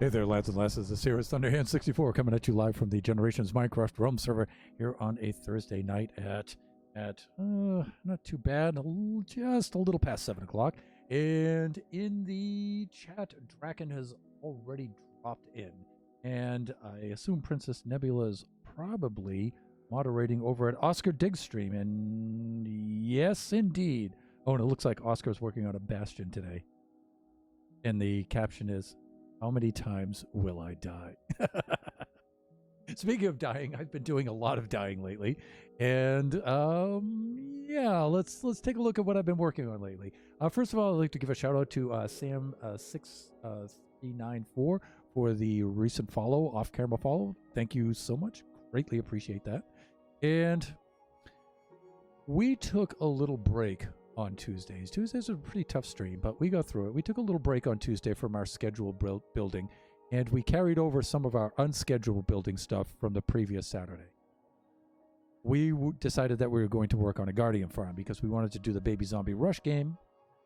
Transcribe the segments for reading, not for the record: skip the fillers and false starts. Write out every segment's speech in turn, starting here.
Hey there, lads and lasses. This here is Thunderhand64 coming at you live from the Generations Minecraft Realm server here on a Thursday night at not too bad, just a little past 7 o'clock. And in the chat, Draken has already dropped in, and I assume Princess Nebula is probably moderating over at Oscar Dig's stream. And yes, indeed. Oh, and it looks like Oscar's working on a bastion today. And the caption is, "How many times will I die?" Speaking of dying, I've been doing a lot of dying lately, and yeah, let's take a look at what I've been working on lately. First of all, I'd like to give a shout out to Sam6394 for the recent follow, off-camera follow. Thank you so much, greatly appreciate that. And we took a little break on Tuesdays. Tuesdays are a pretty tough stream, but we got through it. We took a little break on Tuesday from our scheduled building, and we carried over some of our unscheduled building stuff from the previous Saturday. We decided that we were going to work on a Guardian farm because we wanted to do the Baby Zombie Rush game,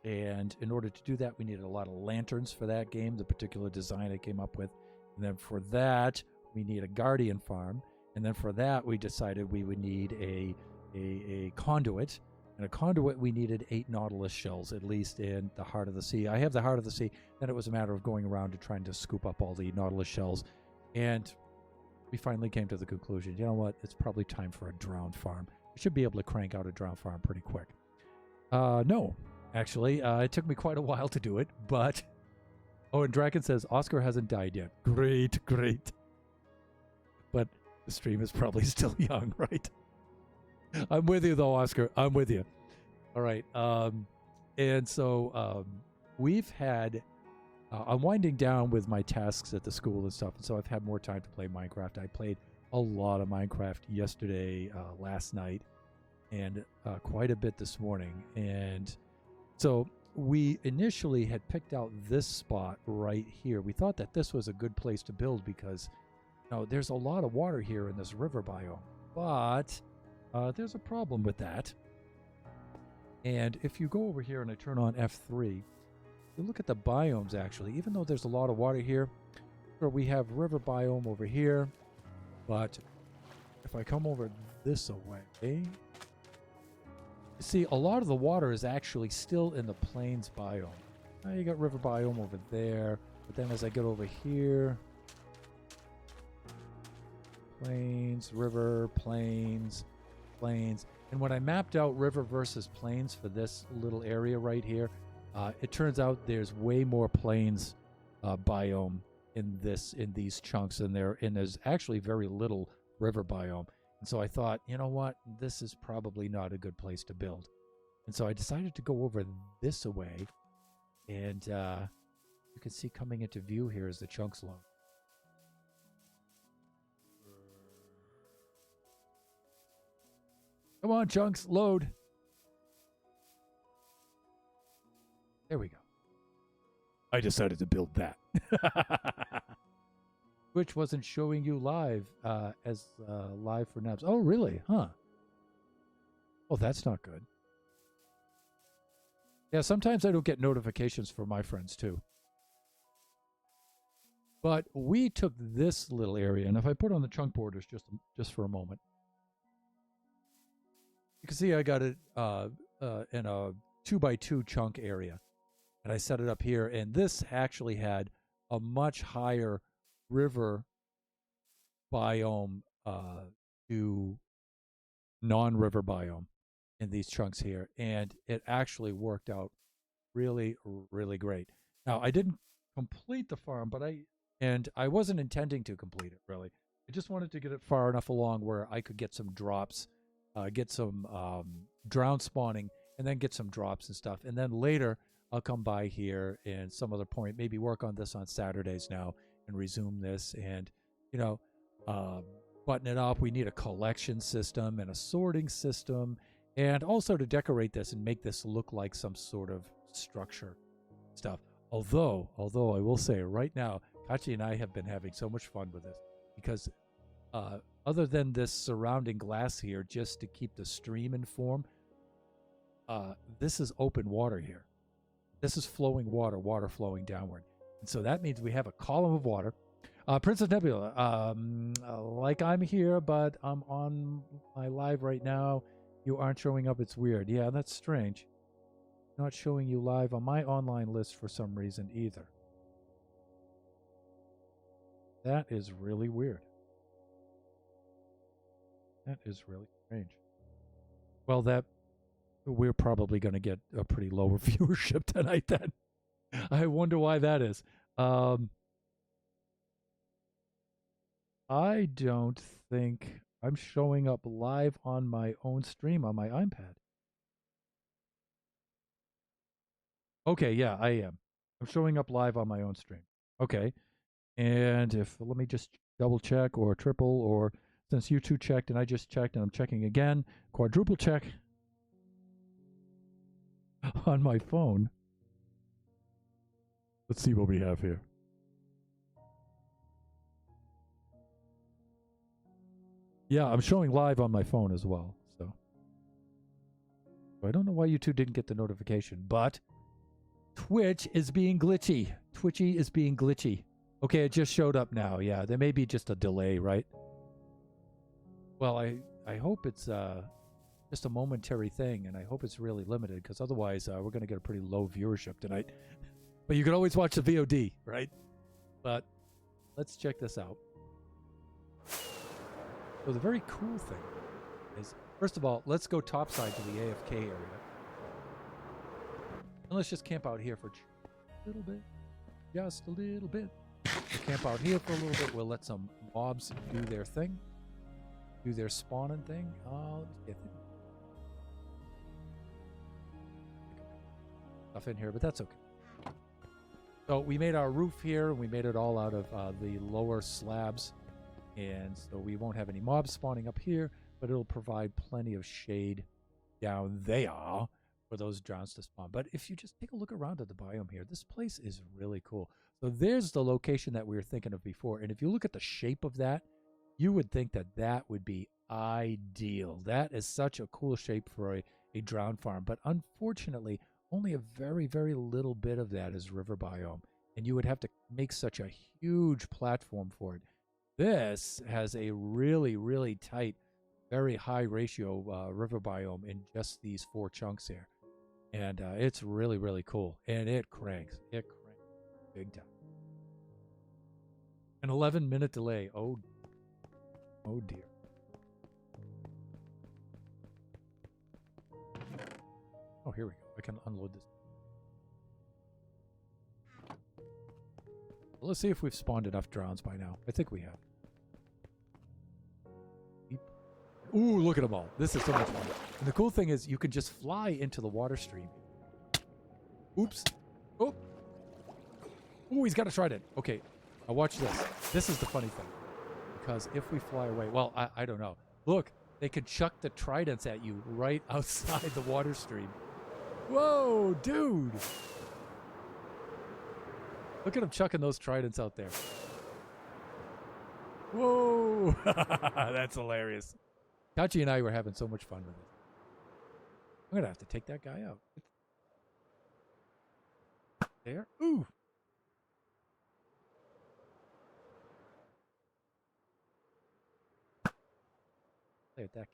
and in order to do that, we needed a lot of lanterns for that game, the particular design I came up with. And then for that, we need a Guardian farm, and then for that, we decided we would need a conduit. And a conduit, we needed 8 Nautilus shells, at least in the Heart of the Sea. I have the Heart of the Sea. Then it was a matter of going around and trying to scoop up all the Nautilus shells. And we finally came to the conclusion, you know what? It's probably time for a drowned farm. We should be able to crank out a drowned farm pretty quick. No, actually. It took me quite a while to do it, but... Oh, and Draken says, Oscar hasn't died yet. Great, great. But the stream is probably still young, right? I'm with you, though, Oscar. I'm with you. All right. And so we've had... I'm winding down with my tasks at the school and stuff, and so I've had more time to play Minecraft. I played a lot of Minecraft yesterday, last night, and quite a bit this morning. And so we initially had picked out this spot right here. We thought that this was a good place to build because, you know, there's a lot of water here in this river biome. But... there's a problem with that. And if you go over here and I turn on F3, you look at the biomes actually, even though there's a lot of water here, we have river biome over here, but if I come over this way, you see a lot of the water is actually still in the plains biome. Now you got river biome over there, but then as I get over here, plains, river, plains, plains. And when I mapped out river versus plains for this little area right here, it turns out there's way more plains biome in these chunks and there's actually very little river biome. And so I thought, you know what, this is probably not a good place to build. And so I decided to go over this way, and you can see coming into view here is the chunks load. Come on, chunks, load. There we go. I decided to build that. Twitch wasn't showing you live as live for Nabs. Oh, really? Huh. Oh, that's not good. Yeah, sometimes I don't get notifications from my friends, too. But we took this little area, and if I put on the chunk borders just for a moment, you can see I got it in a 2x2 chunk area. And I set it up here. And this actually had a much higher river biome to non-river biome in these chunks here. And it actually worked out really, really great. Now, I didn't complete the farm, but I wasn't intending to complete it, really. I just wanted to get it far enough along where I could get some drops, get some drown spawning, and then get some drops and stuff. And then later, I'll come by here and some other point, maybe work on this on Saturdays now and resume this and, you know, button it up. We need a collection system and a sorting system, and also to decorate this and make this look like some sort of structure stuff. Although I will say right now, Kachi and I have been having so much fun with this because other than this surrounding glass here, just to keep the stream in form, this is open water here. This is flowing water flowing downward. So that means we have a column of water. Princess Nebula, like I'm here, but I'm on my live right now. You aren't showing up. It's weird. Yeah, that's strange. Not showing you live on my online list for some reason either. That is really weird. That is really strange. Well, we're probably going to get a pretty low viewership tonight then. I wonder why that is. I don't think I'm showing up live on my own stream on my iPad. Okay, yeah, I am. I'm showing up live on my own stream. Okay. And let me just double check or triple, or since you two checked and I just checked and I'm checking again, quadruple check on my phone. Let's see what we have here. Yeah, I'm showing live on my phone as well. So I don't know why you two didn't get the notification, but Twitch is being glitchy. Twitchy is being glitchy. Okay, it just showed up now. Yeah, there may be just a delay, right? Well, I hope it's just a momentary thing, and I hope it's really limited, because otherwise we're going to get a pretty low viewership tonight. But you can always watch the VOD, right? But let's check this out. So the very cool thing is, first of all, let's go topside to the AFK area. And let's just camp out here for a little bit. Just a little bit. We'll camp out here for a little bit. We'll let some mobs do their thing. Do their spawning thing. Let me get stuff in here, but that's okay. So we made our roof here, and we made it all out of the lower slabs. And so we won't have any mobs spawning up here, but it'll provide plenty of shade down there for those drowns to spawn. But if you just take a look around at the biome here, this place is really cool. So there's the location that we were thinking of before. And if you look at the shape of that, you would think that that would be ideal. That is such a cool shape for a drown farm. But unfortunately, only a very, very little bit of that is river biome. And you would have to make such a huge platform for it. This has a really, really tight, very high ratio river biome in just these 4 chunks here. And it's really, really cool. And it cranks. It cranks big time. An 11-minute delay. Oh dear. Oh, here we go. I can unload this. Well, let's see if we've spawned enough drowns by now. I think we have. Ooh, look at them all. This is so much fun. And the cool thing is you can just fly into the water stream. Oops. Oh. Ooh, he's got a trident. Okay, now watch this. This is the funny thing. Because if we fly away, well, I don't know. Look, they could chuck the tridents at you right outside the water stream. Whoa, dude. Look at him chucking those tridents out there. Whoa. That's hilarious. Kachi and I were having so much fun with it. I'm going to have to take that guy out. There. Ooh. Play at that.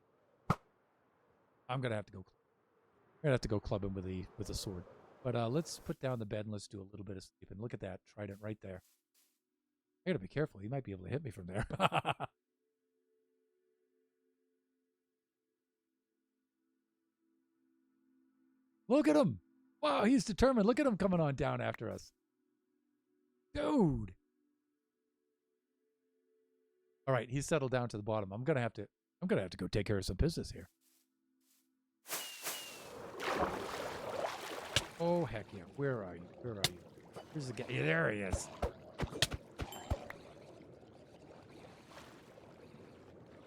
I'm going to have to go. I'm going to have to go club him with a sword. But let's put down the bed and let's do a little bit of sleeping. Look at that trident right there. I got to be careful. He might be able to hit me from there. Look at him. Wow, he's determined. Look at him coming on down after us. Dude. All right, he's settled down to the bottom. I'm gonna have to go take care of some business here. Oh heck yeah. Where are you? Where are you? Here's the guy. Yeah, there he is.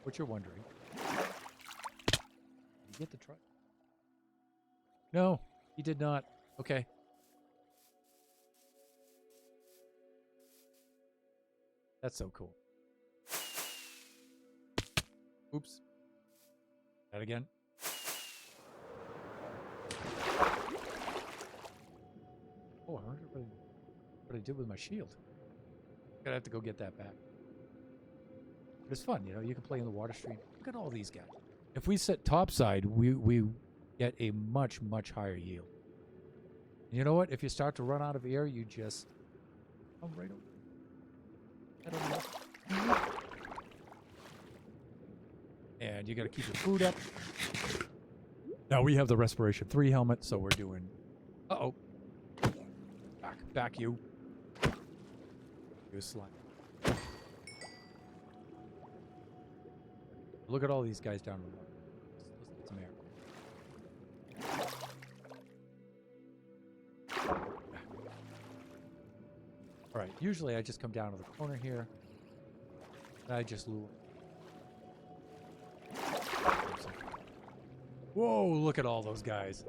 What you're wondering. Did you get the truck? No, he did not. Okay. That's so cool. Oops. That again. Oh, I wonder if what I did with my shield. Gonna have to go get that back. But it's fun, you know. You can play in the water stream. Look at all these guys. If we set topside, we get a much higher yield. And you know what? If you start to run out of air, you just come right over. And you got to keep your food up. Now we have the Respiration 3 helmet, so we're doing... Uh-oh. Back you. You slime. Look at all these guys down the water. Let's get some air. Alright, usually I just come down to the corner here. And I just lure. Whoa, look at all those guys.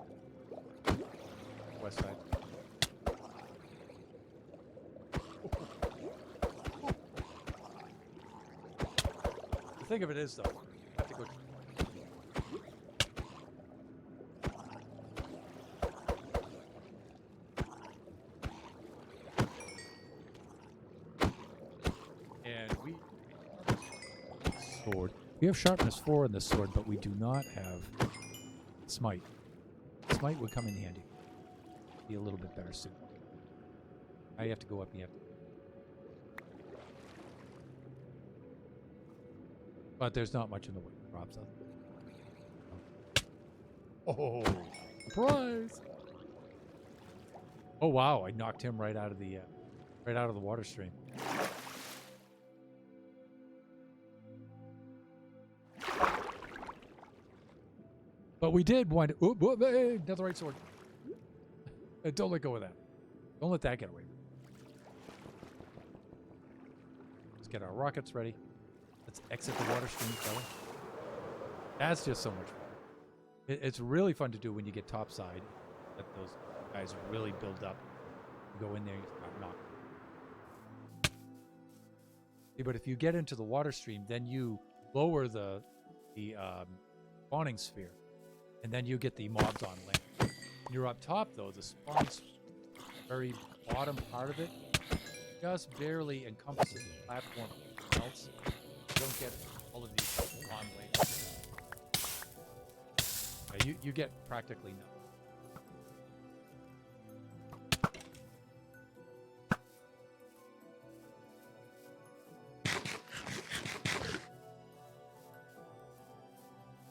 West side. The thing of it is, though, I have to go. And we sword. We have sharpness 4 in this sword, but we do not have smite. Smite would come in handy. Be a little bit better soon. Now you have to go up and you have to... But there's not much in the way of props. Oh, surprise! Oh wow! I knocked him right out of the water stream. But we did wind up... Oh, hey, netherite sword. Don't let go of that. Don't let that get away. Let's get our rockets ready. Let's exit the water stream, fella. That's just so much fun. It's really fun to do when you get topside. Let those guys really build up. You go in there, you start knocking. See, but if you get into the water stream, then you lower the spawning sphere. And then you get the mobs on land. When you're up top, though, the spawn very bottom part of it just barely encompasses the platform else. You don't get all of these on land. You get practically nothing.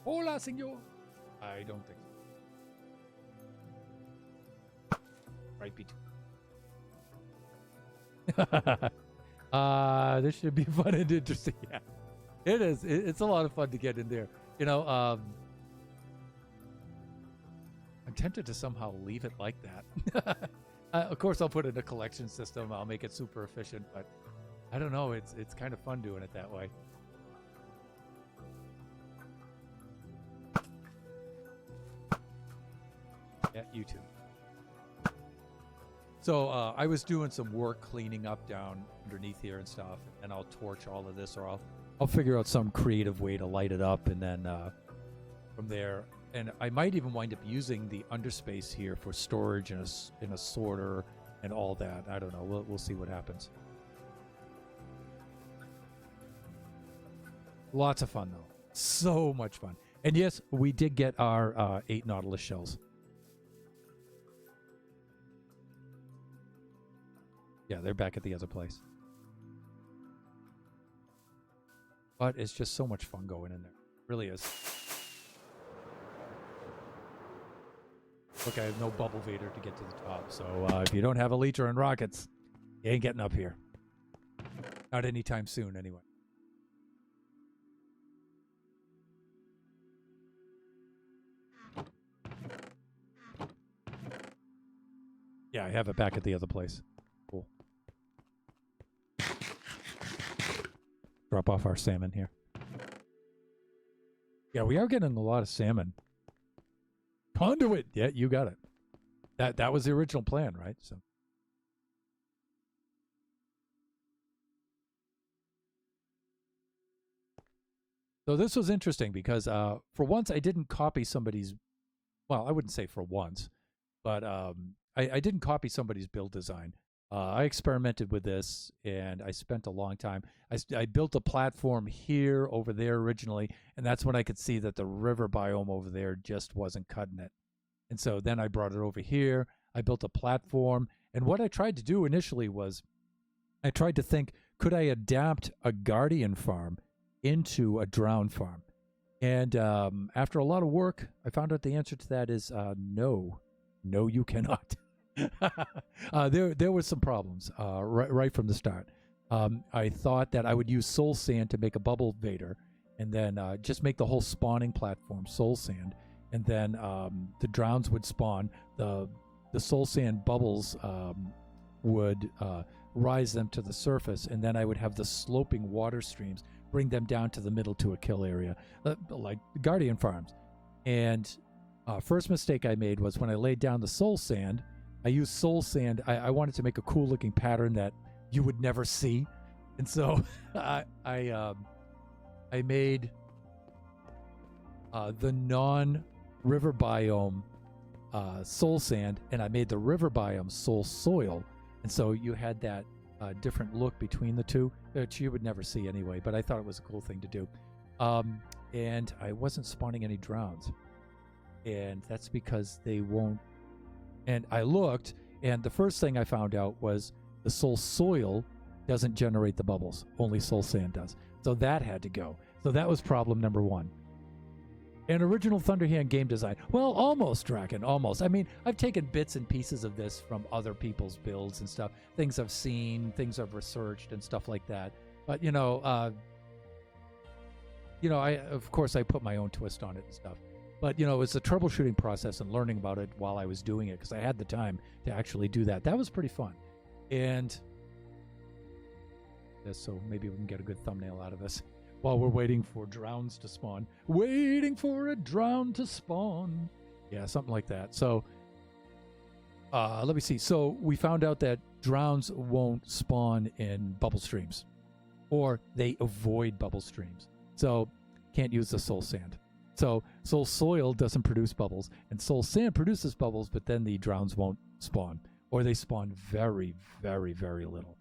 Hola, senor. I don't think so. Right, B2. This should be fun and interesting. Yeah, it is. It's a lot of fun to get in there. You know, I'm tempted to somehow leave it like that. Of course, I'll put in a collection system. I'll make it super efficient, but I don't know. It's kind of fun doing it that way. Yeah, you too. So I was doing some work cleaning up down underneath here and stuff, and I'll torch all of this, or I'll figure out some creative way to light it up, and then from there, and I might even wind up using the underspace here for storage and a sorter and all that. I don't know. We'll see what happens. Lots of fun though. So much fun. And yes, we did get our 8 Nautilus shells. Yeah, they're back at the other place. But it's just so much fun going in there. It really is. Look, I have no Bubble Vader to get to the top, so if you don't have Elytra and rockets, you ain't getting up here. Not anytime soon, anyway. Yeah, I have it back at the other place. Cool. Drop off our salmon here. Yeah, we are getting a lot of salmon. Conduit! Yeah, you got it. That was the original plan, right? So this was interesting because for once I didn't copy somebody's... Well, I wouldn't say for once, but I didn't copy somebody's build design. I experimented with this, and I spent a long time. I built a platform here, over there originally, and that's when I could see that the river biome over there just wasn't cutting it. And so then I brought it over here. I built a platform, and what I tried to do initially was I tried to think, could I adapt a guardian farm into a drown farm? And after a lot of work, I found out the answer to that is no. No, you cannot. There was some problems right from the start. I thought that I would use soul sand to make a bubble vader, and then just make the whole spawning platform soul sand, and then the drowns would spawn. The soul sand bubbles would rise them to the surface, and then I would have the sloping water streams bring them down to the middle to a kill area, like guardian farms. And first mistake I made was when I laid down the soul sand. I used soul sand. I wanted to make a cool looking pattern that you would never see, and so I made the non-river biome soul sand, and I made the river biome soul soil, and so you had that different look between the two, which you would never see anyway. But I thought it was a cool thing to do, and I wasn't spawning any drowns, and that's because they won't. And I looked, and the first thing I found out was the soul soil doesn't generate the bubbles. Only soul sand does. So that had to go. So that was problem number one. And original Thunderhand game design. Well, almost, Draken, almost. I mean, I've taken bits and pieces of this from other people's builds and stuff. Things I've seen, things I've researched, and stuff like that. But, of course, I put my own twist on it and stuff. But, it's a troubleshooting process and learning about it while I was doing it, because I had the time to actually do that. That was pretty fun. And so maybe we can get a good thumbnail out of this while we're waiting for drowns to spawn. Waiting for a drown to spawn. Yeah, something like that. So let me see. So we found out that drowns won't spawn in bubble streams, or they avoid bubble streams. So can't use the soul sand. So soul soil doesn't produce bubbles, and soul sand produces bubbles, but then the drowns won't spawn, or they spawn very, very, very little.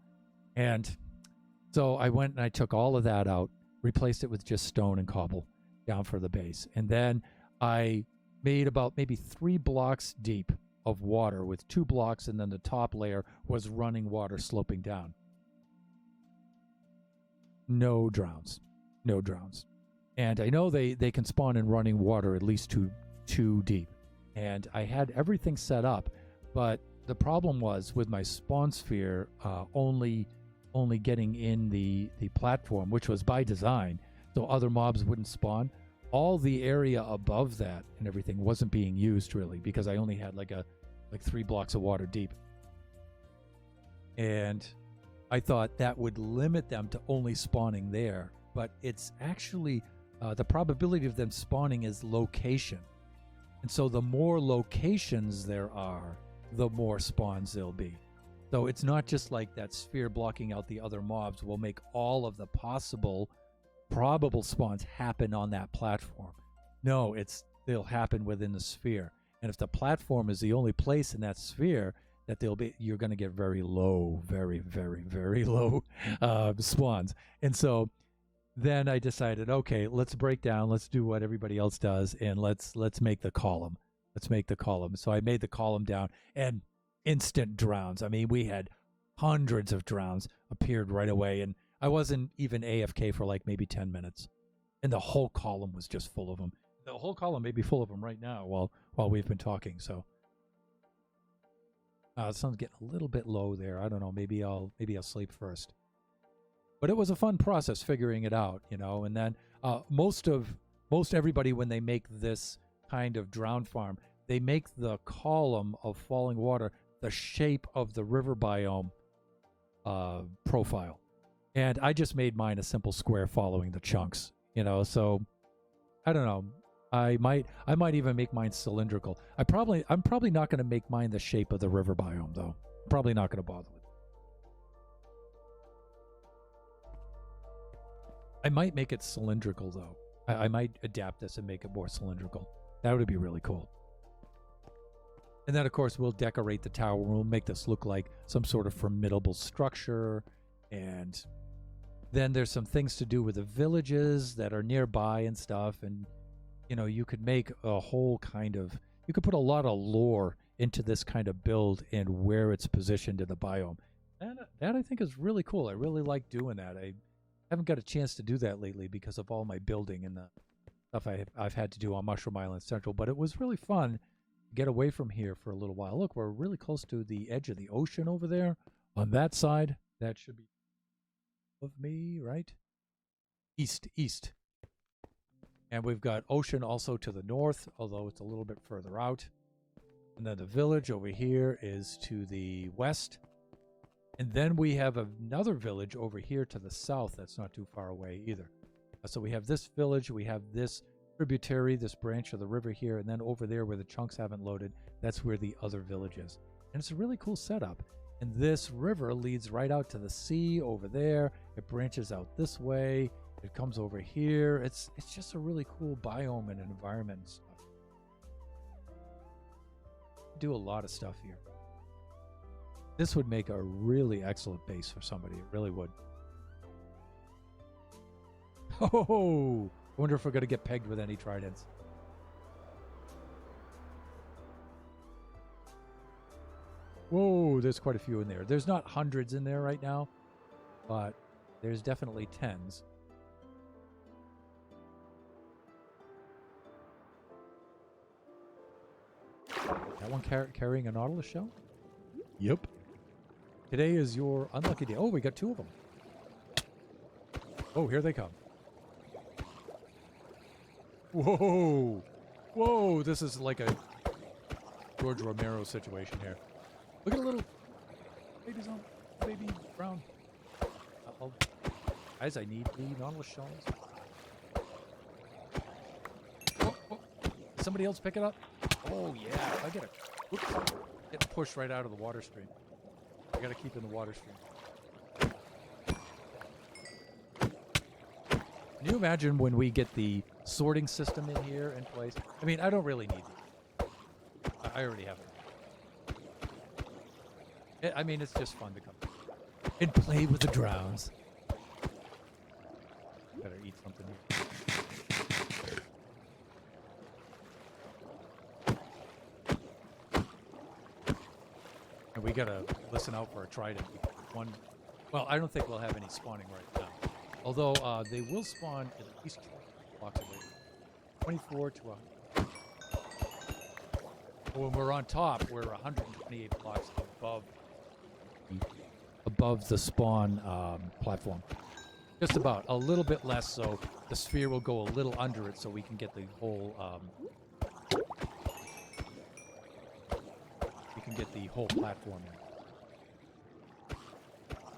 And so I went and I took all of that out, replaced it with just stone and cobble down for the base. And then I made about maybe 3 blocks deep of water with 2 blocks, and then the top layer was running water sloping down. No drowns. No drowns. And I know they can spawn in running water at least too deep. And I had everything set up, but the problem was with my spawn sphere only getting in the platform, which was by design, so other mobs wouldn't spawn. All the area above that and everything wasn't being used really, because I only had like 3 blocks of water deep. And I thought that would limit them to only spawning there, but it's actually the probability of them spawning is location. And so the more locations there are, the more spawns there'll be. So it's not just like that sphere blocking out the other mobs will make all of the possible probable spawns happen on that platform. No, they'll happen within the sphere. And if the platform is the only place in that sphere that you're going to get very low, very, very, very low spawns. And so then I decided, okay, let's break down, let's do what everybody else does, and let's make the column. Let's make the column. So I made the column down, and instant drowns. I mean, we had hundreds of drowns appeared right away, and I wasn't even AFK for like maybe 10 minutes. And the whole column was just full of them. The whole column may be full of them right now while we've been talking, so. The sun's getting a little bit low there. I don't know, maybe I'll sleep first. But it was a fun process figuring it out, and then most everybody, when they make this kind of drown farm, they make the column of falling water the shape of the river biome profile. And I just made mine a simple square following the chunks, so I don't know. I might even make mine cylindrical. I'm probably not going to make mine the shape of the river biome, though. Probably not going to bother with it. I might make it cylindrical, though. I might adapt this and make it more cylindrical. That would be really cool. And then, of course, we'll decorate the tower. We'll make this look like some sort of formidable structure. And then there's some things to do with the villages that are nearby and stuff. And, you know, you could make a whole kind of... You could put a lot of lore into this kind of build and where it's positioned in the biome. And that, I think, is really cool. I really like doing that. I haven't got a chance to do that lately because of all my building and the stuff I've had to do on Mushroom Island Central. But it was really fun to get away from here for a little while. Look, we're really close to the edge of the ocean over there. On that side, that should be of me, right? East. And we've got ocean also to the north, although it's a little bit further out. And then the village over here is to the west. And then we have another village over here to the south that's not too far away either. So we have this village, we have this tributary, this branch of the river here, and then over there where the chunks haven't loaded, that's where the other village is. And it's a really cool setup. And this river leads right out to the sea over there. It branches out this way. It comes over here. It's just a really cool biome and environment and stuff. Do a lot of stuff here. This would make a really excellent base for somebody. It really would. Oh, I wonder if we're going to get pegged with any tridents. Whoa, there's quite a few in there. There's not hundreds in there right now, but there's definitely tens. That one carrying a Nautilus shell? Yep. Today is your unlucky day. Oh, we got two of them. Oh, here they come. Whoa. Whoa, this is like a George Romero situation here. Look at the little babies on baby brown. Uh-oh. Guys, I need the Nautilus shells. Oh. Somebody else pick it up? Oh, yeah. I get pushed right out of the water stream. I gotta keep in the water stream. Can you imagine when we get the sorting system in here in place? I mean, I don't really need it. I already have it. I mean, it's just fun to come and play with the drowns. Better eat something here. And we gotta listen out for a trident. Well, I don't think we'll have any spawning right now. Although they will spawn at least 20 blocks away. 24 to 100. When we're on top, we're 128 blocks above the spawn platform. Just about. A little bit less, so the sphere will go a little under it so we can get the whole platform in.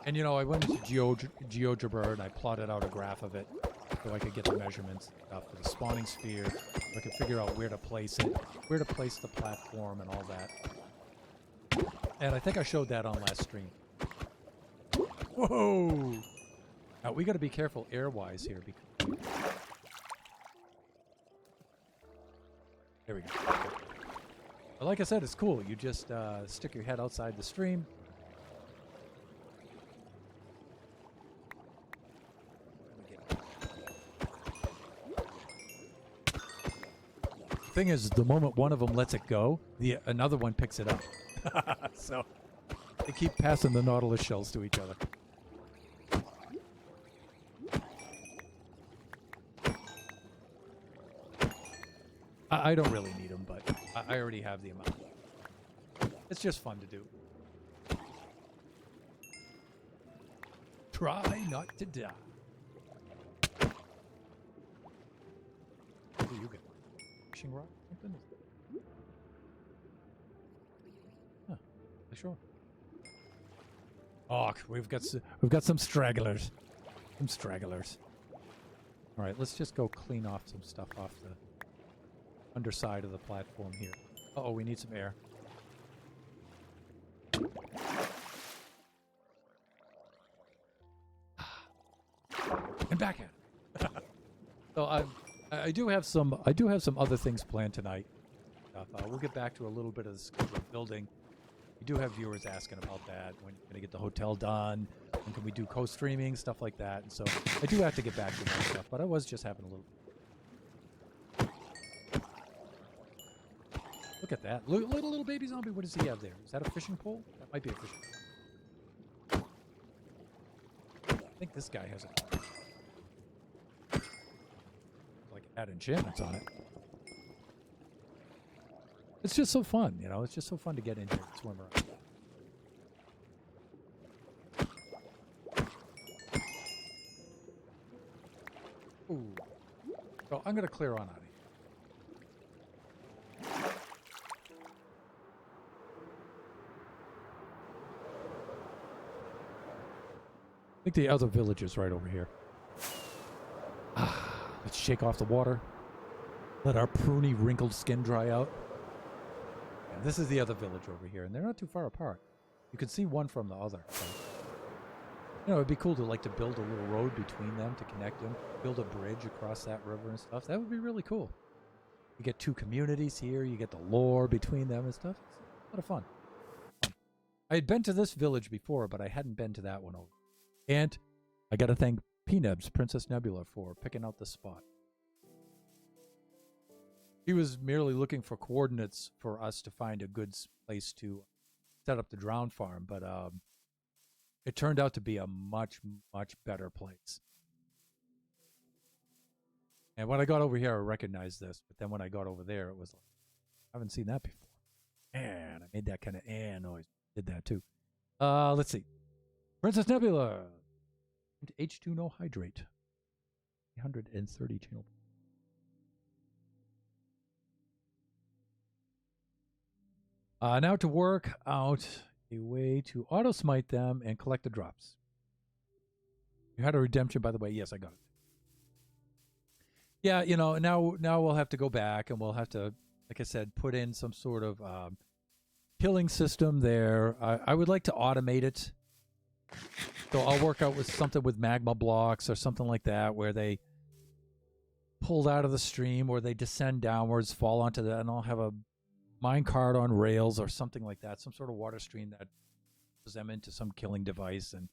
And you know, I went into GeoGebra and I plotted out a graph of it so I could get the measurements for the spawning sphere. So I could figure out where to place it, where to place the platform and all that. And I think I showed that on last stream. Whoa! Now we got to be careful air-wise here because... There we go. But like I said, it's cool. You just stick your head outside the stream. Thing is, the moment one of them lets it go, another one picks it up. So they keep passing the Nautilus shells to each other. I don't really need them, but I already have the amount. It's just fun to do. Try not to die. What do you get? Fishing rod? Something? Huh. Sure. Oh, we've got some stragglers. Some stragglers. All right, let's just go clean off some stuff off the underside of the platform here. Uh-oh, we need some air. And back at it. So I do have some other things planned tonight. stuff. We'll get back to a little bit of the schedule of building. We do have viewers asking about that. When you're going to get the hotel done? When can we do co-streaming? Stuff like that. And so I do have to get back to that stuff. But I was just having a little... Look at that. Little baby zombie. What does he have there? Is that a fishing pole? That might be a fishing pole. I think this guy has it. Like it had enchantments on it. It's just so fun, you know? It's just so fun to get in here and swim around. Ooh. So I'm going to clear on out of here. I think the other village is right over here. Let's shake off the water. Let our pruny, wrinkled skin dry out. Yeah, this is the other village over here, and they're not too far apart. You can see one from the other. So. You know, it'd be cool to build a little road between them to connect them, build a bridge across that river and stuff. That would be really cool. You get two communities here. You get the lore between them and stuff. It's a lot of fun. I had been to this village before, but I hadn't been to that one over. And I got to thank P-Nebs, Princess Nebula, for picking out the spot. He was merely looking for coordinates for us to find a good place to set up the drown farm, but it turned out to be a much, much better place. And when I got over here, I recognized this, but then when I got over there, it was like, I haven't seen that before. And I made that kind of noise. Did that too. Let's see. Princess Nebula. H2 no hydrate. 330 channel. Now to work out a way to auto smite them and collect the drops. You had a redemption, by the way. Yes, I got it. Yeah, you know, now we'll have to go back and we'll have to, like I said, put in some sort of killing system there. I would like to automate it. So I'll work out with something with magma blocks or something like that where they pulled out of the stream or they descend downwards, fall onto that, and I'll have a minecart on rails or something like that, some sort of water stream that puts them into some killing device and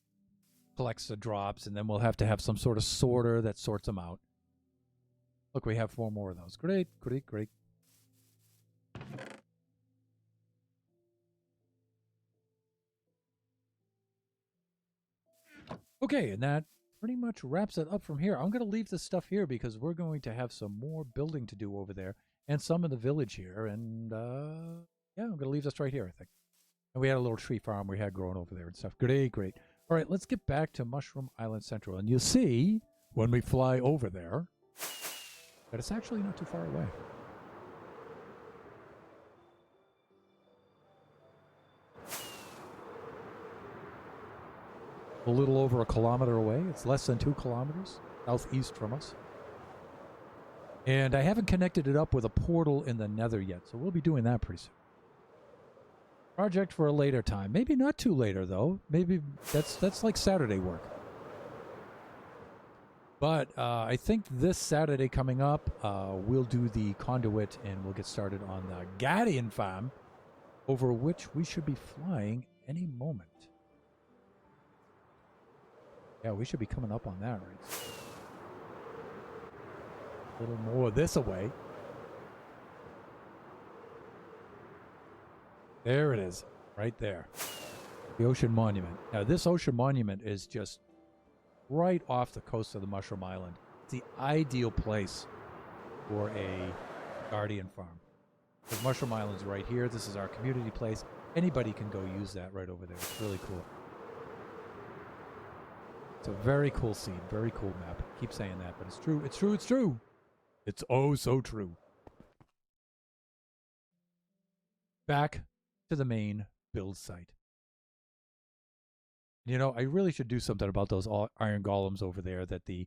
collects the drops, and then we'll have to have some sort of sorter that sorts them out. Look, we have 4 more of those. Great, great, great. Okay, and that pretty much wraps it up from here. I'm going to leave this stuff here because we're going to have some more building to do over there and some in the village here. And, yeah, I'm going to leave this right here, I think. And we had a little tree farm we had growing over there and stuff. Great, great. All right, let's get back to Mushroom Island Central. And you'll see when we fly over there that it's actually not too far away. A little over 1 kilometer away. It's less than 2 kilometers southeast from us. And I haven't connected it up with a portal in the nether yet, so we'll be doing that pretty soon. Project for a later time. Maybe not too later, though. Maybe that's like Saturday work. But I think this Saturday coming up, we'll do the conduit and we'll get started on the Guardian farm, over which we should be flying any moment. Yeah, we should be coming up on that, right? A little more this away. There it is, right there. The Ocean Monument. Now, this Ocean Monument is just right off the coast of the Mushroom Island. It's the ideal place for a Guardian farm. Because Mushroom Island's right here. This is our community place. Anybody can go use that right over there. It's really cool. It's a very cool scene, very cool map. I keep saying that, but it's true. It's true. It's true. It's oh so true. Back to the main build site. You know, I really should do something about those iron golems over there that the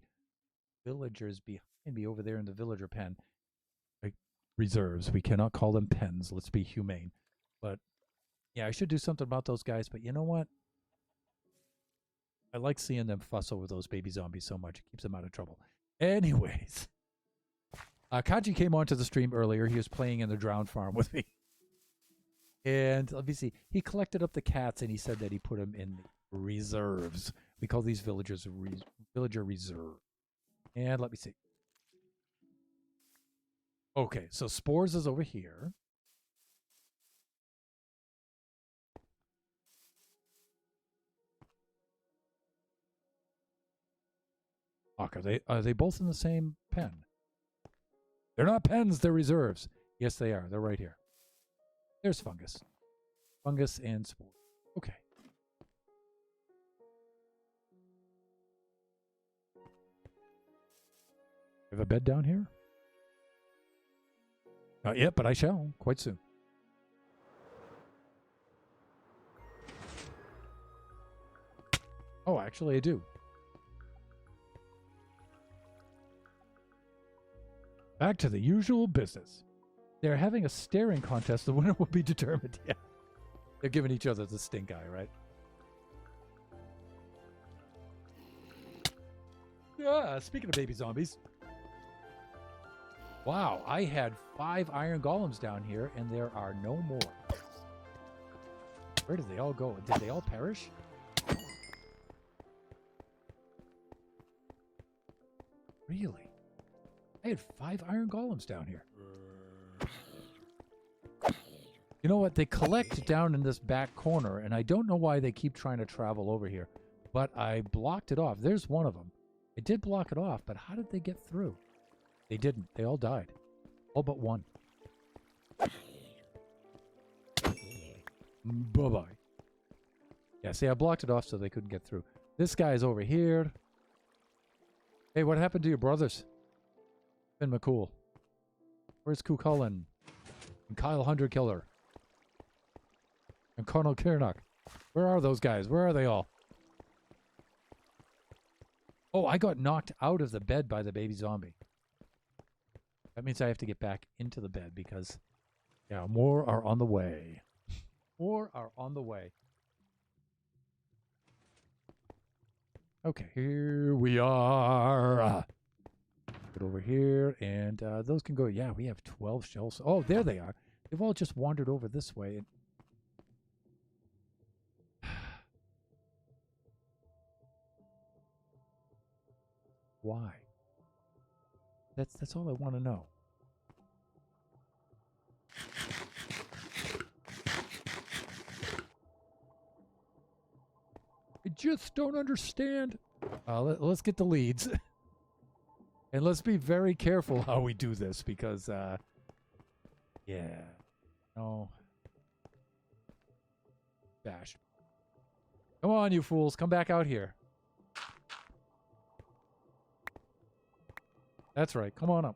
villagers behind me over there in the villager pen, like reserves. We cannot call them pens. Let's be humane. But yeah, I should do something about those guys. But you know what? I like seeing them fuss over those baby zombies so much. It keeps them out of trouble. Anyways, Kaji came onto the stream earlier. He was playing in the Drowned Farm with me. And let me see. He collected up the cats and he said that he put them in the reserves. We call these villagers villager reserve. And let me see. Okay, so Spores is over here. Are they both in the same pen? They're not pens, they're reserves. Yes, they are. They're right here. There's Fungus. Fungus and Spore. Okay. You have a bed down here? Not yet, but I shall quite soon. Oh, actually, I do. Back to the usual business. They're having a staring contest. The winner will be determined. Yeah. They're giving each other the stink eye, right? Yeah, speaking of baby zombies. Wow, I had 5 iron golems down here, and there are no more. Where did they all go? Did they all perish? Really? I had 5 iron golems down here. You know what? They collect down in this back corner, and I don't know why they keep trying to travel over here. But I blocked it off. There's one of them. I did block it off, but how did they get through? They didn't. They all died. All but one. Bye-bye. Yeah, see, I blocked it off so they couldn't get through. This guy's over here. Hey, what happened to your brothers? Finn McCool. Where's Cucullin? And Kyle Hunter-Killer? And Colonel Kirnock? Where are those guys? Where are they all? Oh, I got knocked out of the bed by the baby zombie. That means I have to get back into the bed because, yeah, more are on the way. More are on the way. Okay, here we are. Get over here, and those can go. Yeah, we have 12 shells. Oh, there they are. They've all just wandered over this way. Why? That's all I want to know. I just don't understand. Let's get the leads. And let's be very careful how we do this because, yeah. No. Bash. Come on, you fools. Come back out here. That's right. Come on up.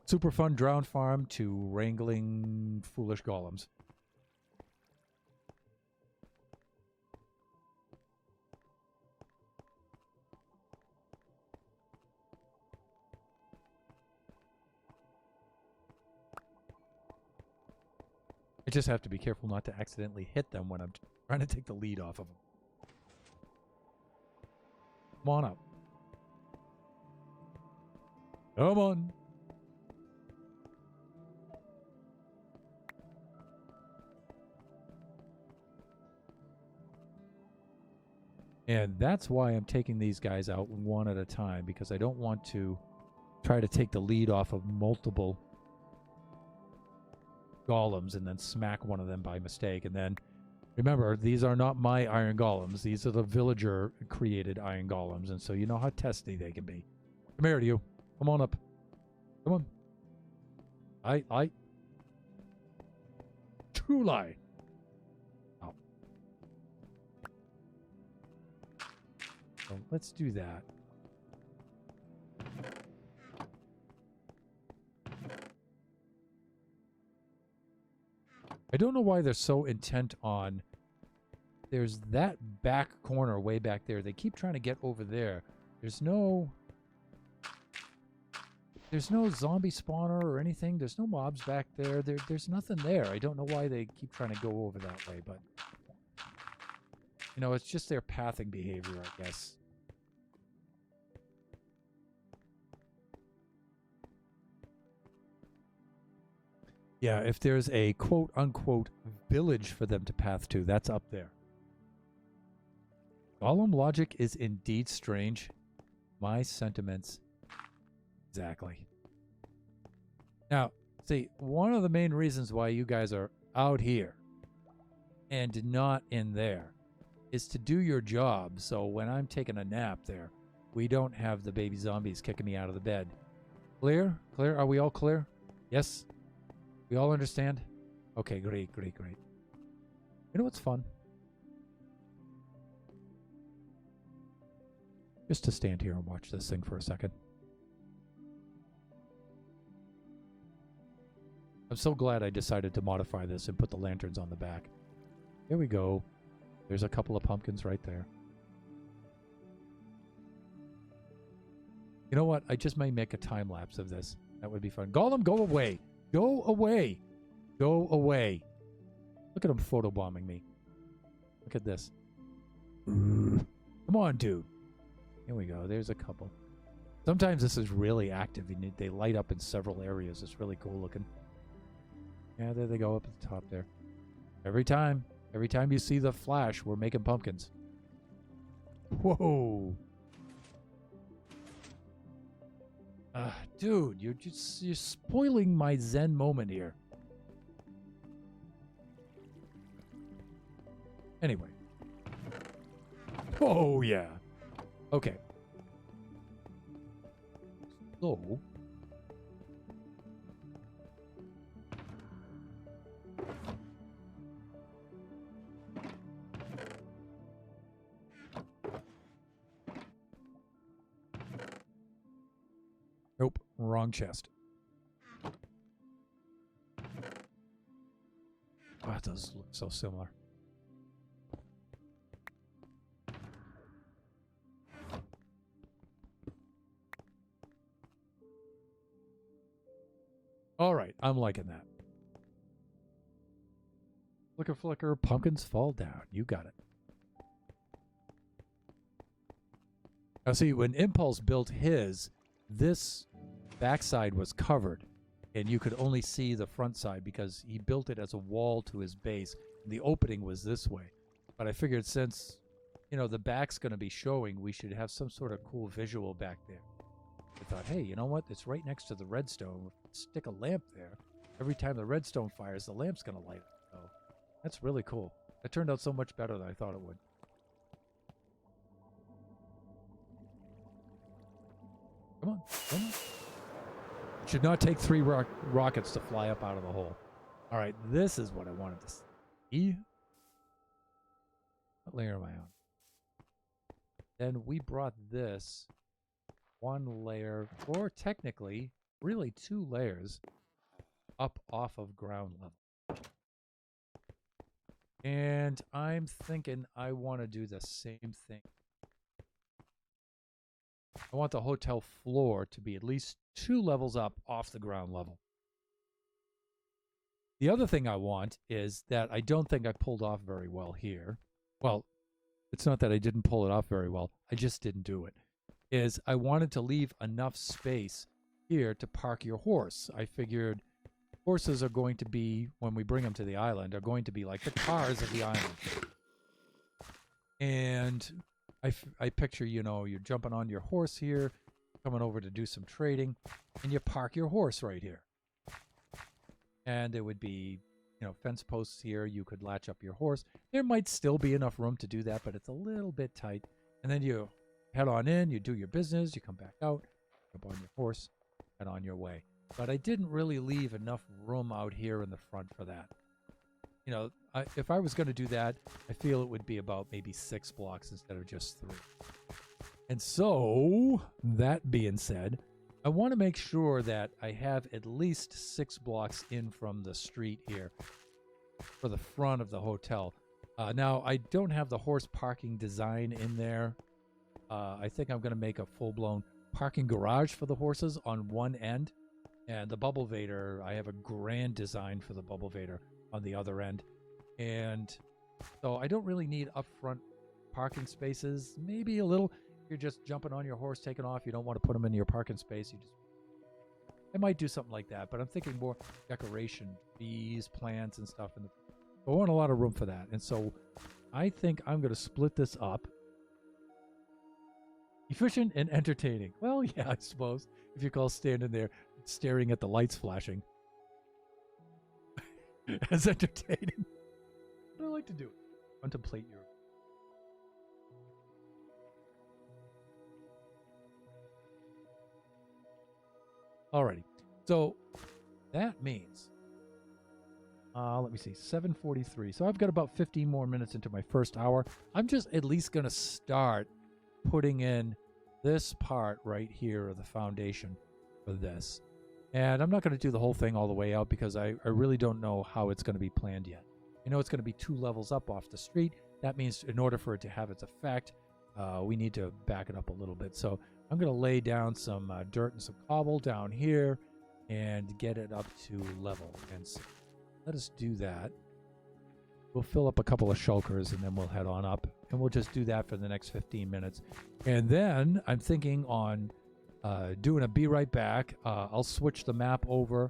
Super fun Drowned Farm to wrangling foolish golems. I just have to be careful not to accidentally hit them when I'm trying to take the lead off of them. Come on up. Come on. And that's why I'm taking these guys out one at a time, because I don't want to try to take the lead off of multiple golems and then smack one of them by mistake. And then, remember, these are not my iron golems. These are the villager-created iron golems, and so you know how testy they can be. Come here to you. Come on up. Come on. I... True lie. Oh. So let's do that. I don't know why they're so intent on... There's that back corner way back there. They keep trying to get over there. There's no zombie spawner or anything. There's no mobs back there. There's nothing there. I don't know why they keep trying to go over that way, but... You know, it's just their pathing behavior, I guess. Yeah, if there's a quote-unquote village for them to path to, that's up there. Golem logic is indeed strange. My sentiments. Exactly. Now, see, one of the main reasons why you guys are out here and not in there is to do your job, so when I'm taking a nap there, we don't have the baby zombies kicking me out of the bed. Clear? Clear? Are we all clear? Yes? We all understand? Okay, great, great, great. You know what's fun? Just to stand here and watch this thing for a second. I'm so glad I decided to modify this and put the lanterns on the back. Here we go. There's a couple of pumpkins right there. You know what? I just may make a time lapse of this. That would be fun. Golem, go away. Go away. Go away. Look at him photobombing me. Look at this. Come on, dude. Here we go. There's a couple. Sometimes this is really active. And they light up in several areas. It's really cool looking. Yeah, there they go up at the top there. Every time you see the flash, we're making pumpkins. Whoa. Dude, you're spoiling my zen moment here. Anyway. Oh, yeah. Okay. So. Nope, wrong chest. Oh, it does look so similar. All right, I'm liking that. Flicker, flicker, pumpkins fall down. You got it. Now see, when Impulse built his, this backside was covered, and you could only see the front side because he built it as a wall to his base. And the opening was this way. But I figured since, you know, the back's going to be showing, we should have some sort of cool visual back there. I thought, hey, you know what? It's right next to the redstone. Stick a lamp there. Every time the redstone fires, the lamp's going to light up. So that's really cool. It turned out so much better than I thought it would. Come on, come on. It should not take 3 rockets to fly up out of the hole. All right, this is what I wanted to see. What layer am I on? Then we brought this 1 layer, or technically, really 2 layers, up off of ground level. And I'm thinking I want to do the same thing. I want the hotel floor to be at least 2 levels up off the ground level. The other thing I want is that I don't think I pulled off very well here. Well, it's not that I didn't pull it off very well. I just didn't do it. Is I wanted to leave enough space here to park your horse. I figured horses are going to be, when we bring them to the island, are going to be like the cars of the island. And I picture, you know, you're jumping on your horse here, coming over to do some trading, and you park your horse right here. And there would be, you know, fence posts here. You could latch up your horse. There might still be enough room to do that, but it's a little bit tight. And then you head on in, you do your business, you come back out, jump on your horse, and on your way. But I didn't really leave enough room out here in the front for that. You know, if I was going to do that, I feel it would be about maybe 6 blocks instead of just 3. And so, that being said, I want to make sure that I have at least 6 blocks in from the street here for the front of the hotel. Now, I don't have the horse parking design in there. I think I'm going to make a full-blown parking garage for the horses on one end. And the Bubble Vader, I have a grand design for the Bubble Vader on the other end. And so I don't really need upfront parking spaces, maybe a little. You're just jumping on your horse, taking off. You don't want to put them in your parking space. I might do something like that, but I'm thinking more decoration, trees, plants, and stuff. I want a lot of room for that, and so I think I'm going to split this up. Efficient and entertaining. Well, yeah, I suppose if you call standing there staring at the lights flashing as entertaining. What I like to do, contemplate your. Alrighty, so that means, let me see, 7:43. So I've got about 15 more minutes into my first hour. I'm just at least going to start putting in this part right here of the foundation for this. And I'm not going to do the whole thing all the way out because I really don't know how it's going to be planned yet. I know it's going to be 2 levels up off the street. That means in order for it to have its effect, we need to back it up a little bit. So I'm going to lay down some dirt and some cobble down here and get it up to level. And so let us do that. We'll fill up a couple of shulkers and then we'll head on up. And we'll just do that for the next 15 minutes. And then I'm thinking on doing a be right back. I'll switch the map over,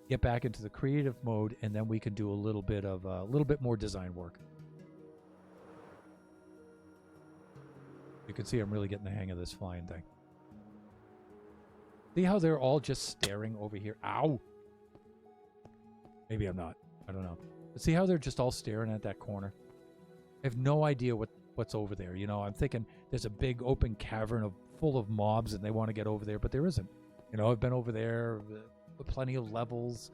get back into the creative mode, and then we can do a little bit more design work. You can see I'm really getting the hang of this flying thing. See how they're all just staring over here? Ow! Maybe I'm not. I don't know. But see how they're just all staring at that corner? I have no idea what's over there. You know, I'm thinking there's a big open cavern full of mobs and they want to get over there, but there isn't. You know, I've been over there, plenty of levels.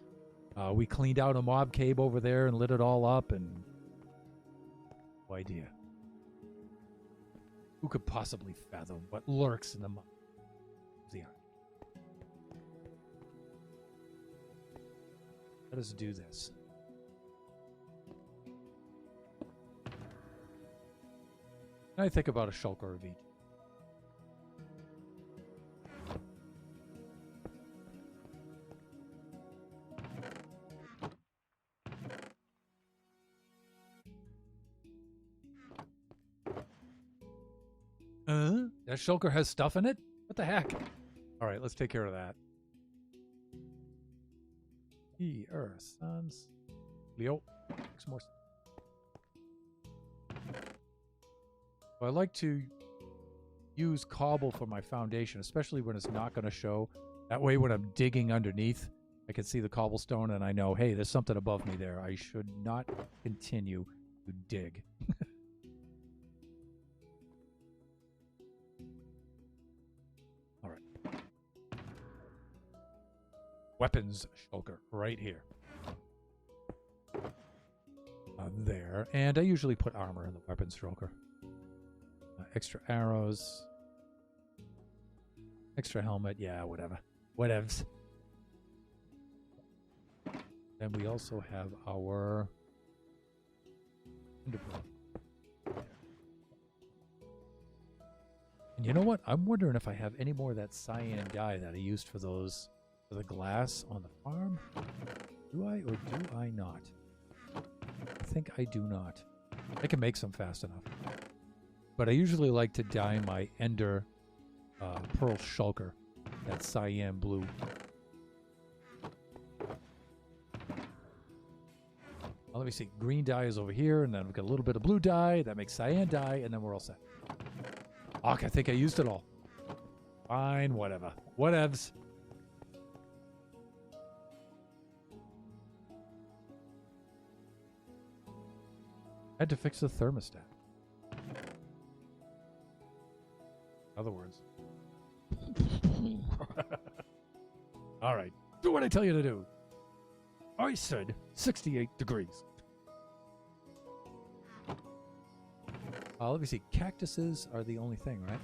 We cleaned out a mob cave over there and lit it all up, and no idea. Who could possibly fathom what lurks in the mob? Let us do this. I think about a shulker of each. That shulker has stuff in it? What the heck? All right, let's take care of that. Sons. Leo. Some more. I like to use cobble for my foundation, especially when it's not going to show. That way, when I'm digging underneath, I can see the cobblestone and I know, hey, there's something above me there. I should not continue to dig. All right. Weapons shulker right here. There. And I usually put armor in the weapons shulker. Extra arrows. Extra helmet. Yeah, whatever. Whatevs. Then we also have our undergrowth. And you know what? I'm wondering if I have any more of that cyan dye that I used for the glass on the farm. Do I or do I not? I think I do not. I can make some fast enough. But I usually like to dye my Ender Pearl Shulker, that cyan blue. Well, let me see. Green dye is over here, and then we've got a little bit of blue dye. That makes cyan dye, and then we're all set. Okay, I think I used it all. Fine, whatever. Whatevs. Had to fix the thermostat. In other words. All right. Do what I tell you to do. I said 68 degrees. Let me see. Cactuses are the only thing, right?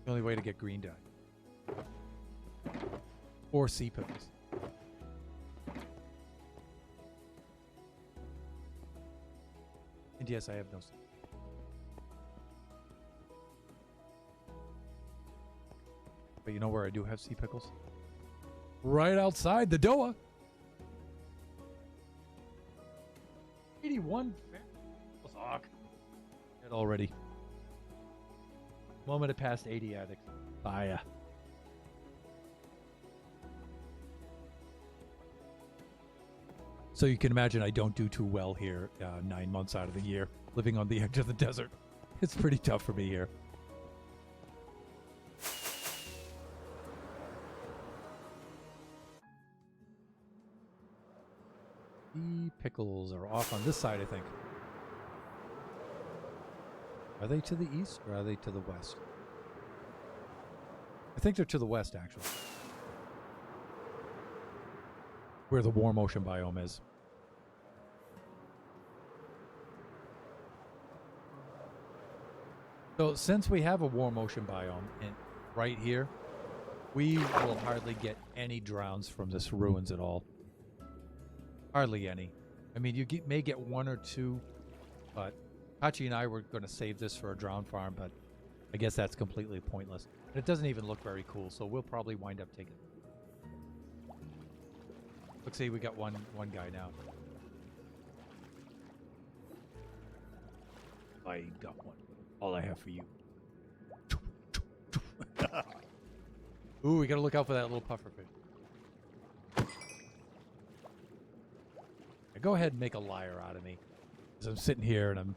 The only way to get green dye. Or sea pickles. And yes, I have no sea. But you know where I do have sea pickles? Right outside the Doa. 81. already. Moment it passed 80 addicts. Fire. So you can imagine I don't do too well here 9 months out of the year, living on the edge of the desert. It's pretty tough for me here. The pickles are off on this side, I think. Are they to the east or are they to the west? I think they're to the west, actually. Where the warm ocean biome is. So since we have a warm ocean biome right here, we will hardly get any drowns from this ruins at all. Hardly any. I mean, you may get one or two, but Hachi and I were going to save this for a drown farm, but I guess that's completely pointless. And it doesn't even look very cool, so we'll probably wind up taking it. Let's see, we got one guy now. I got one. All I have for you. Ooh, we gotta look out for that little pufferfish. Go ahead and make a liar out of me. As I'm sitting here and I'm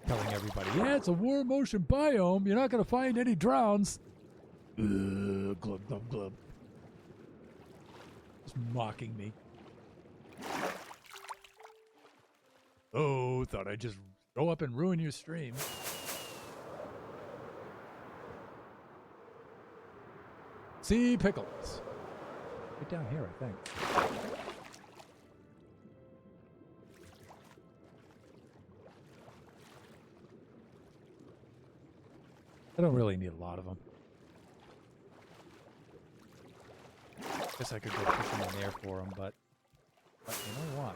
telling everybody, yeah, it's a warm ocean biome. You're not gonna find any drowns. Glub, glub, glub. Just mocking me. Oh, thought I'd just go up and ruin your stream. Sea pickles. Right down here, I think. I don't really need a lot of them. Guess I could go push them in there for them, but you know what?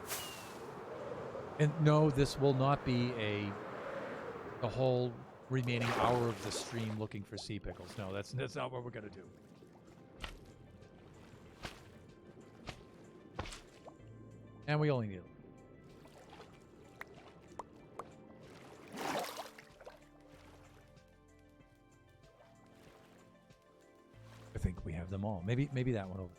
And no, this will not be the whole remaining hour of the stream looking for sea pickles. No, that's not what we're gonna do. And we only need them. I think we have them all. Maybe that one over.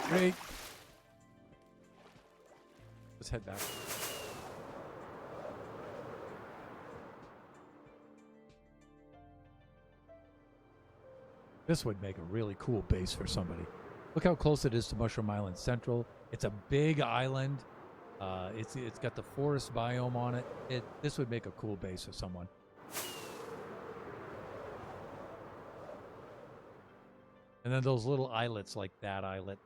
Great. Let's head back. This would make a really cool base for somebody. Look how close it is to Mushroom Island Central. It's a big island. It's got the forest biome on it. This would make a cool base for someone. And then those little islets like that islet,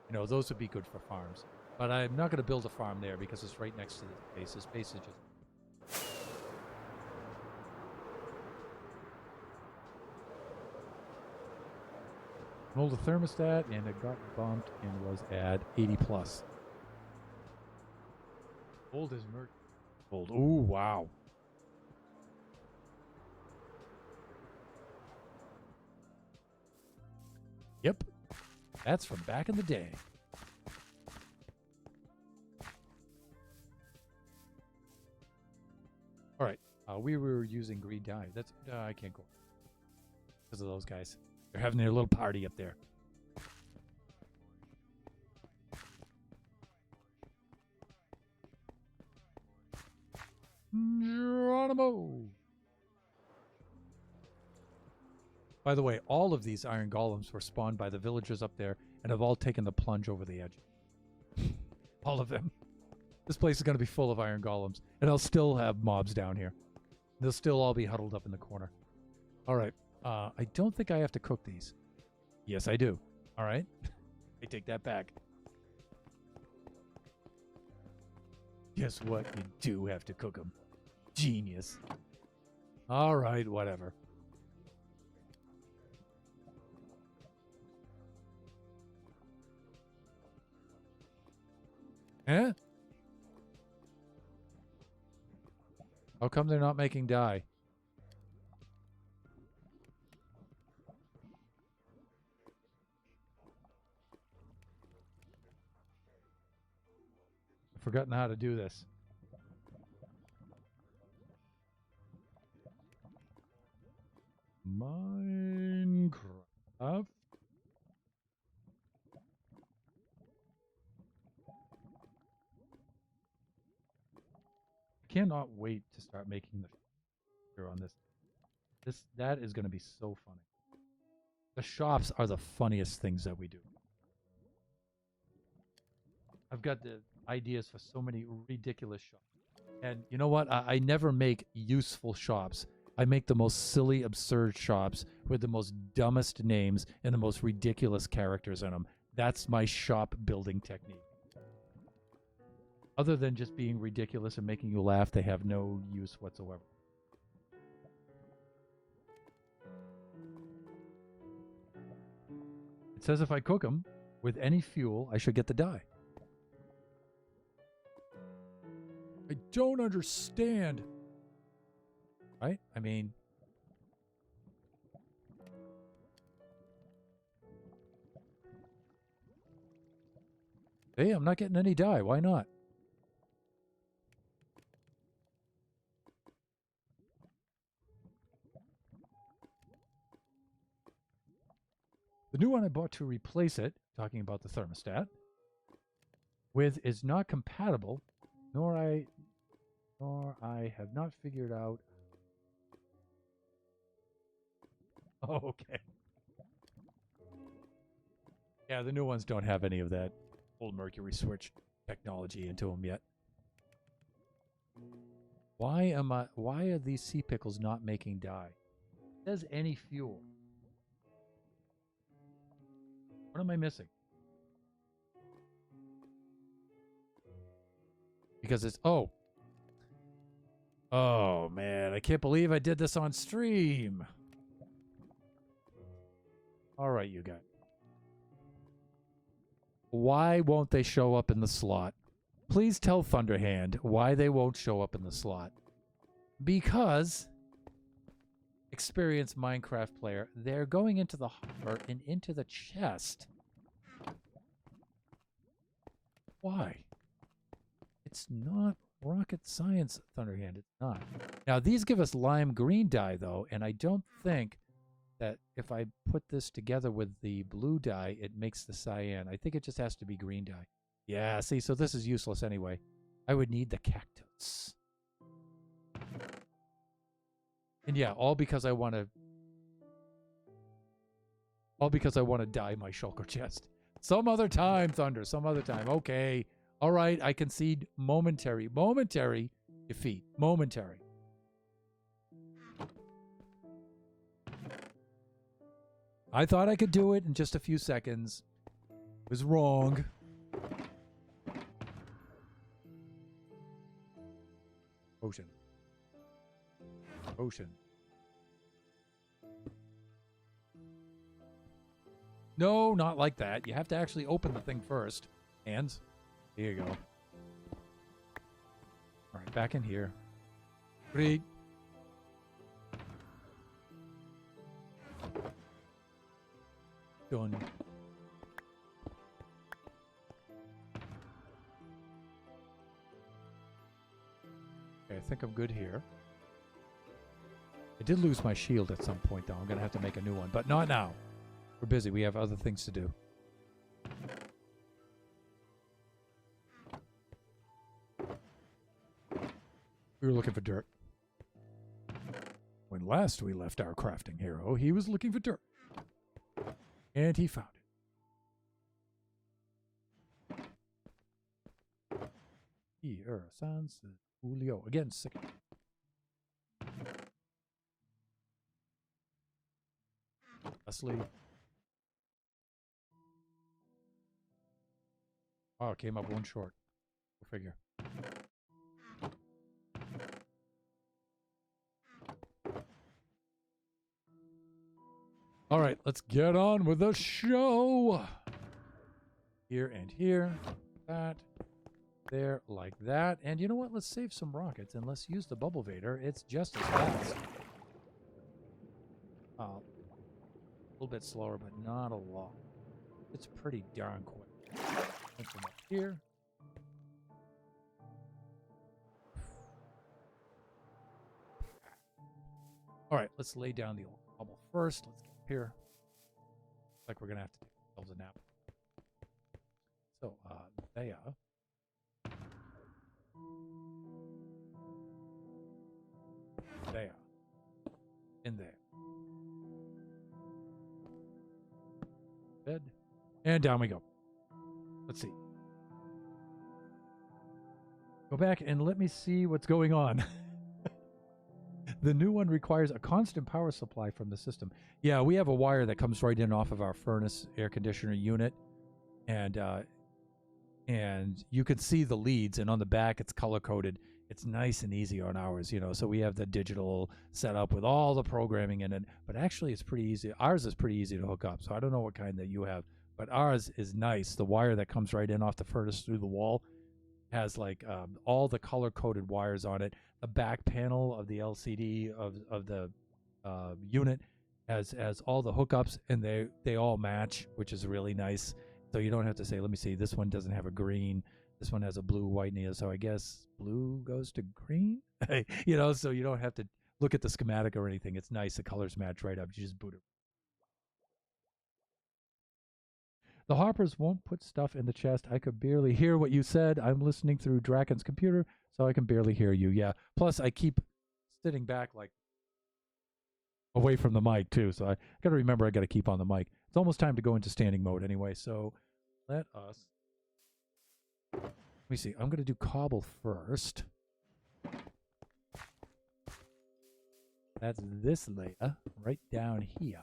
you know, those would be good for farms. But I'm not going to build a farm there because it's right next to this base. This base is just... Rolled the thermostat and it got bumped and was at 80 plus. Old as merch. Old. Ooh, wow. Yep. That's from back in the day. All right. We were using green dye. That's I can't go because of those guys. They're having their little party up there. Geronimo. By the way, all of these iron golems were spawned by the villagers up there and have all taken the plunge over the edge. All of them. This place is going to be full of iron golems, and I'll still have mobs down here. They'll still all be huddled up in the corner. All right. I don't think I have to cook these. Yes, I do. All right. I take that back. Guess what? You do have to cook them. Genius. All right, whatever. Huh? How come they're not making dye? forgotten how to do this. Minecraft. I cannot wait to start making the future on this. That is going to be so funny. The shops are the funniest things that we do. I've got the ideas for so many ridiculous shops. And you know what? I never make useful shops. I make the most silly, absurd shops with the most dumbest names and the most ridiculous characters in them. That's my shop building technique. Other than just being ridiculous and making you laugh, they have no use whatsoever. It says if I cook them with any fuel, I should get the dye. I don't understand. Right? I mean... Hey, I'm not getting any dye. Why not? The new one I bought to replace it, talking about the thermostat, with is not compatible, nor I have not figured out. Oh, okay. Yeah, the new ones don't have any of that old Mercury switch technology into them yet. Why are these sea pickles not making dye? It says any fuel. What am I missing? Because it's... Oh, man. I can't believe I did this on stream. All right, you guys. Why won't they show up in the slot? Please tell Thunderhand why they won't show up in the slot. Because... Experienced Minecraft player, they're going into the hopper and into the chest. Why? It's not rocket science, Thunderhand. It's not. Now, these give us lime green dye, though, and I don't think that if I put this together with the blue dye, it makes the cyan. I think it just has to be green dye. Yeah, see, so this is useless anyway. I would need the cactus. And yeah, all because I want to dye my shulker chest. Some other time, Thunder. Some other time. Okay. All right. I concede momentary defeat. Momentary. I thought I could do it in just a few seconds. Was wrong. Ocean. Ocean. No, not like that. You have to actually open the thing first. Hands. Here you go. All right, back in here. Great. Done. Okay, I think I'm good here. I did lose my shield at some point, though. I'm going to have to make a new one, but not now. We're busy. We have other things to do. We were looking for dirt. When last we left our crafting hero, he was looking for dirt. And he found it. Here, sans Julio. Again, second. Leslie. Oh, it came up one short. Go figure. All right, let's get on with the show. Here and here. That. There, like that. And you know what? Let's save some rockets and let's use the Bubble Vader. It's just as fast. A little bit slower, but not a lot. It's pretty darn quick. Put them up here. All right, let's lay down the old cobble first. Let's get up here. Like we're gonna have to take ourselves a nap. So there. There. In there. Bed. And down we go. Let's see. Go back and let me see what's going on. The new one requires a constant power supply from the system. Yeah, we have a wire that comes right in off of our furnace air conditioner unit. And you can see the leads, and on the back it's color-coded. It's nice and easy on ours, you know, so we have the digital setup with all the programming in it. But actually, it's pretty easy. Ours is pretty easy to hook up, so I don't know what kind that you have. But ours is nice. The wire that comes right in off the furnace through the wall has like all the color-coded wires on it. The back panel of the LCD of the unit has all the hookups, and they all match, which is really nice. So you don't have to say, let me see, this one doesn't have a green. This one has a blue, white, and so I guess blue goes to green. You know, so you don't have to look at the schematic or anything. It's nice. The colors match right up. You just boot it. The Harpers won't put stuff in the chest. I could barely hear what you said. I'm listening through Draken's computer, so I can barely hear you. Yeah. Plus, I keep sitting back like away from the mic too, so I got to remember I got to keep on the mic. It's almost time to go into standing mode anyway, so let me see. I'm going to do cobble first. That's this layer right down here.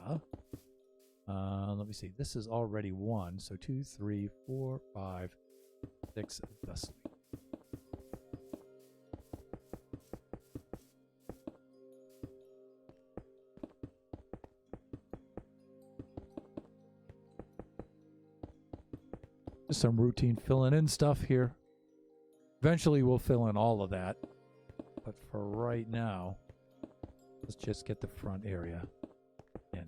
Let me see. This is already 1, so 2, 3, 4, 5, 6 thusly. Just some routine filling in stuff here. Eventually we'll fill in all of that. But for right now, let's just get the front area in.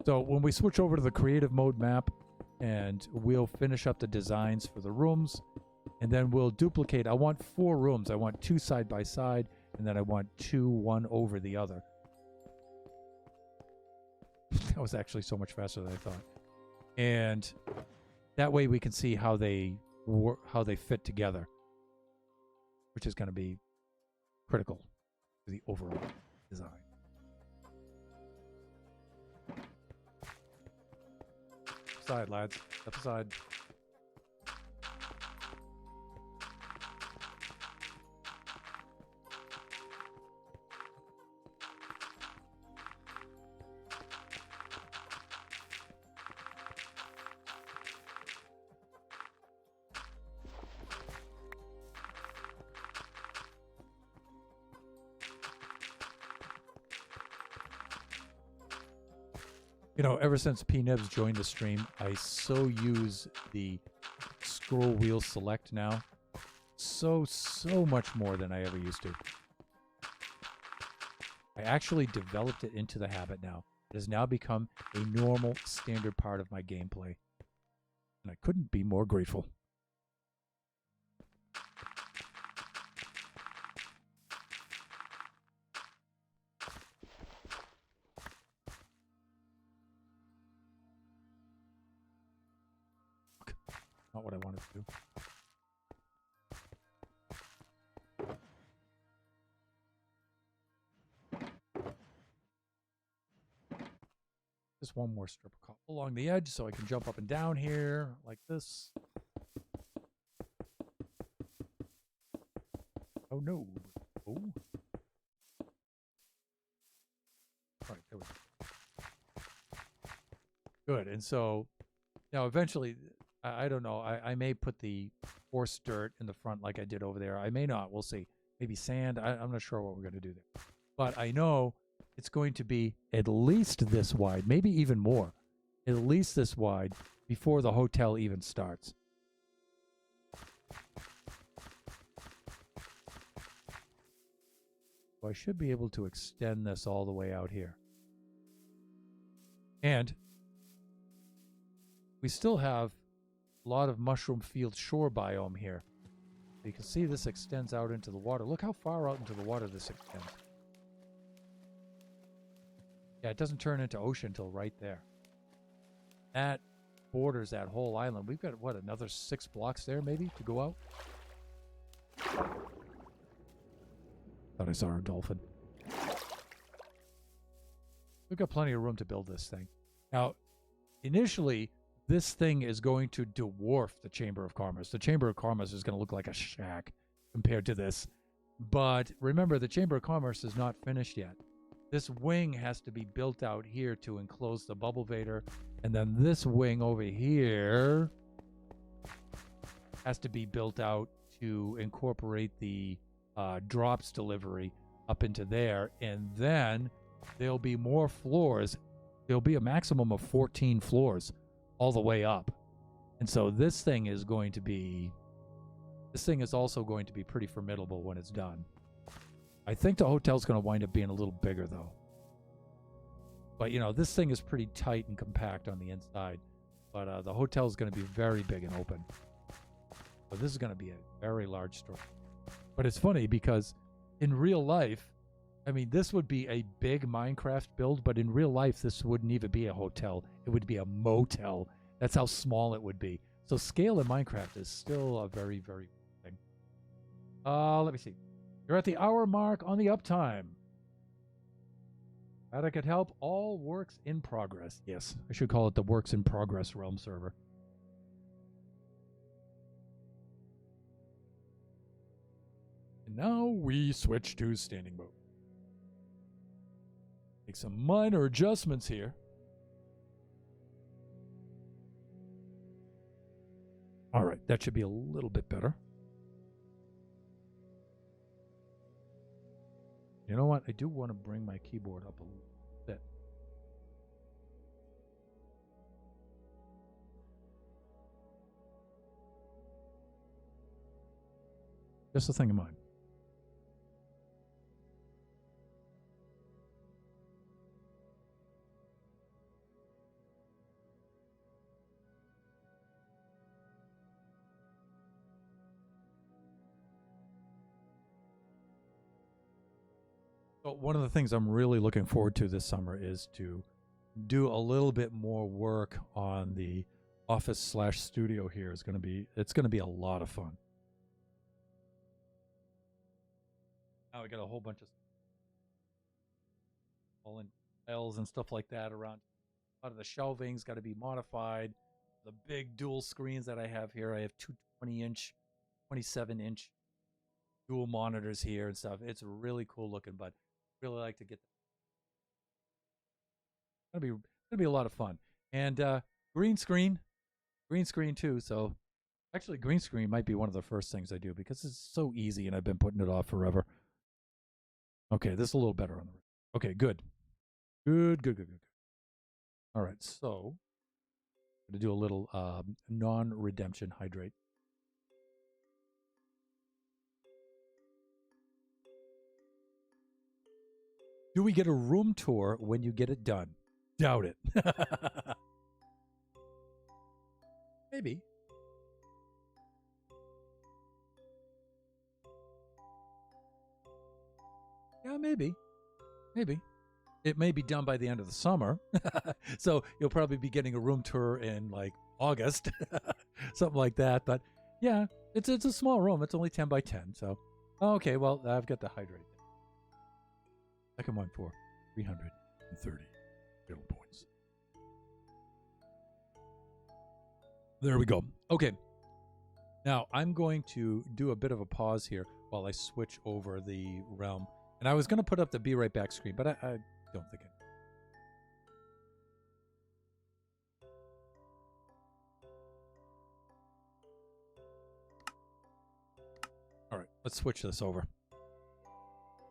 So when we switch over to the creative mode map, and we'll finish up the designs for the rooms, and then we'll duplicate. I want 4 rooms. I want 2 side by side, and then I want 2, one over the other. That was actually so much faster than I thought. And that way we can see how they fit together, which is going to be critical to the overall design. Step aside, lads. Step aside. You know, ever since P-Nibs joined the stream, I so use the scroll wheel select now. So much more than I ever used to. I actually developed it into the habit now. It has now become a normal, standard part of my gameplay. And I couldn't be more grateful. Not what I wanted to do. Just one more strip of cobble along the edge so I can jump up and down here like this. Oh no. Oh. All right, there we go. Good. And so now eventually, I don't know. I may put the forced dirt in the front like I did over there. I may not. We'll see. Maybe sand. I'm not sure what we're going to do there. But I know it's going to be at least this wide, maybe even more. At least this wide before the hotel even starts. So I should be able to extend this all the way out here. And we still have a lot of mushroom field shore biome here. You can see this extends out into the water. Look how far out into the water this extends. Yeah, it doesn't turn into ocean until right there. That borders that whole island. We've got, what, another 6 blocks there maybe to go out? Thought I saw a dolphin. We've got plenty of room to build this thing. Now, initially, this thing is going to dwarf the Chamber of Commerce. The Chamber of Commerce is going to look like a shack compared to this. But remember, the Chamber of Commerce is not finished yet. This wing has to be built out here to enclose the Bubble Vader. And then this wing over here has to be built out to incorporate the drops delivery up into there. And then there'll be more floors. There'll be a maximum of 14 floors all the way up. And so this thing is also going to be pretty formidable when it's done. I think the hotel's going to wind up being a little bigger, though. But, you know, this thing is pretty tight and compact on the inside. But the hotel is going to be very big and open. So this is going to be a very large store. But it's funny because in real life, I mean, this would be a big Minecraft build, but in real life, this wouldn't even be a hotel. It would be a motel. That's how small it would be. So scale in Minecraft is still a very, very thing. Let me see. You're at the hour mark on the uptime. Glad I could help. All works in progress. Yes, I should call it the works in progress realm server. And now we switch to standing mode. Make some minor adjustments here. All right, that should be a little bit better. You know what? I do want to bring my keyboard up a little bit. Just a thing of mine. So one of the things I'm really looking forward to this summer is to do a little bit more work on the office/studio here. It's going to be a lot of fun. Now we got a whole bunch of all in L's and stuff like that around. A lot of the shelving's got to be modified. The big dual screens that I have here, I have two 20-inch, 27-inch dual monitors here and stuff. It's really cool looking, but really like to get that. It'll be a lot of fun. And green screen too. So actually green screen might be one of the first things I do because it's so easy and I've been putting it off forever. Okay, this is a little better on the okay, good. Good. All right, so I'm going to do a little non-redemption hydrate. Do we get a room tour when you get it done? Doubt it. Maybe. Yeah, maybe. It may be done by the end of the summer. So you'll probably be getting a room tour in like August, something like that. But yeah, it's a small room. It's only 10 by 10. So, okay, well, I've got the hydrate. Second one for 330 skill points. There we go. Okay. Now, I'm going to do a bit of a pause here while I switch over the realm. And I was going to put up the Be Right Back screen, but I don't think it. All right, let's switch this over.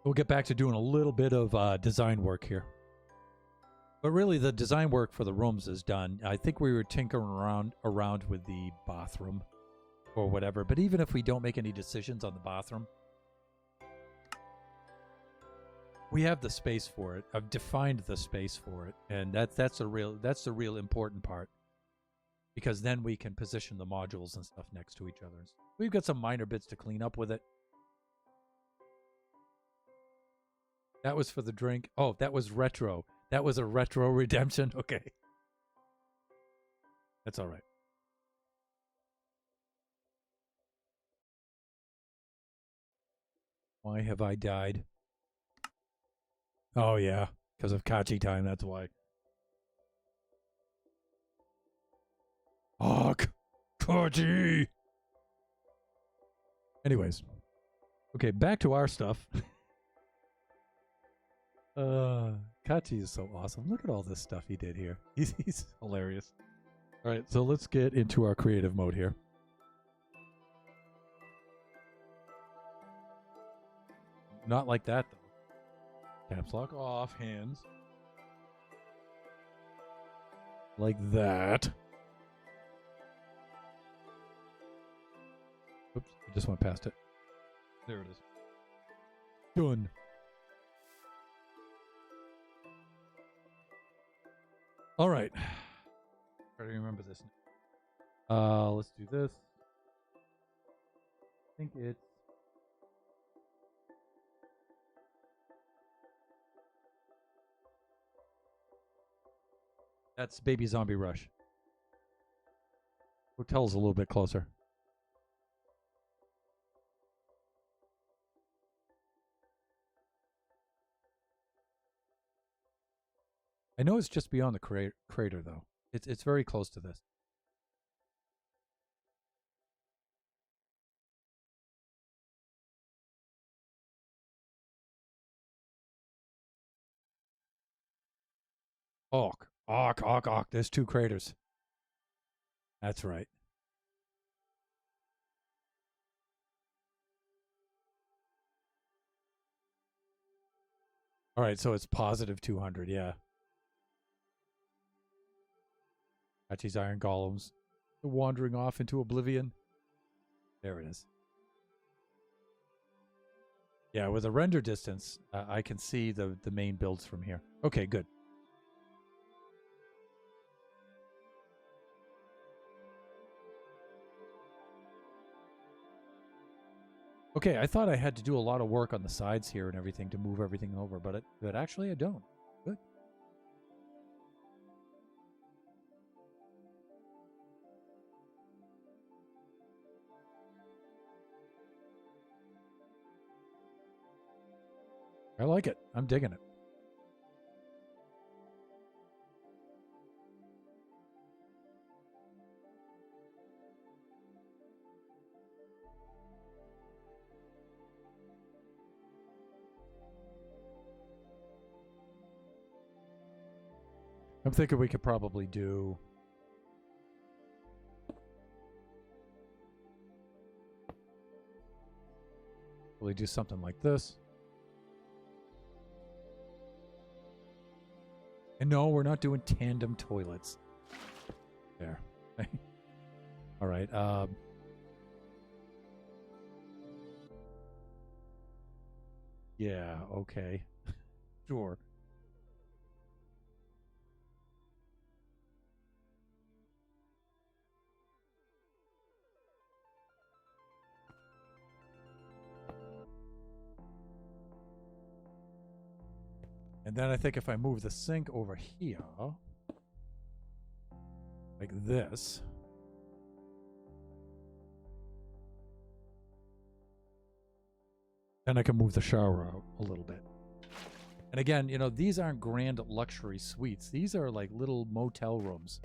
We'll get back to doing a little bit of design work here. But really, the design work for the rooms is done. I think we were tinkering around with the bathroom or whatever. But even if we don't make any decisions on the bathroom, we have the space for it. I've defined the space for it, and that's the real important part. Because then we can position the modules and stuff next to each other. We've got some minor bits to clean up with it. That was for the drink. Oh, that was retro. That was a retro redemption? Okay. That's all right. Why have I died? Oh, yeah. Because of Kachi time, that's why. Fuck! Kachi! Anyways. Okay, back to our stuff. Kachi is so awesome. Look at all this stuff he did here. He's hilarious. All right, so let's get into our creative mode here. Not like that, though. Caps lock off, hands. Like that. Oops, I just went past it. There it is. Done. All right. Try to remember this. Let's do this. I think it's that's Baby Zombie Rush. Hotel's a little bit closer. I know it's just beyond the crater, though. It's very close to this. Awk. There's two craters. That's right. All right, so it's positive 200, yeah. Kachi's iron golems. Wandering off into oblivion. There it is. Yeah, with a render distance, I can see the main builds from here. Okay, good. Okay, I thought I had to do a lot of work on the sides here and everything to move everything over, but actually I don't. Good. I like it. I'm digging it. I'm thinking we could probably do something like this. And no, we're not doing tandem toilets. There. All right. Yeah, okay. Sure. And then I think if I move the sink over here, like this, then I can move the shower out a little bit. And again, you know, these aren't grand luxury suites. These are like little motel rooms.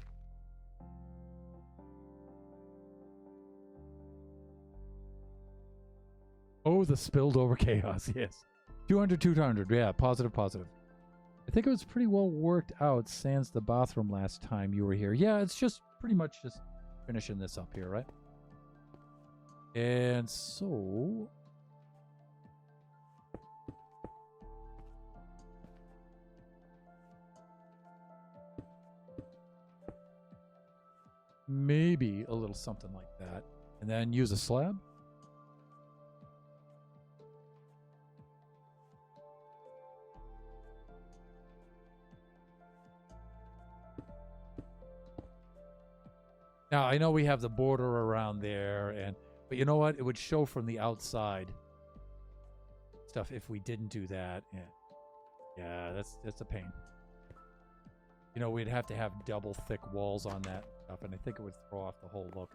Oh, the spilled over chaos, yes. 200, 200, yeah, positive. I think it was pretty well worked out sans the bathroom last time you were here. Yeah, it's just pretty much just finishing this up here, right? And so... maybe a little something like that. And then use a slab. Now, I know we have the border around there, but you know what? It would show from the outside stuff if we didn't do that. Yeah, that's a pain. You know, we'd have to have double thick walls on that stuff, and I think it would throw off the whole look.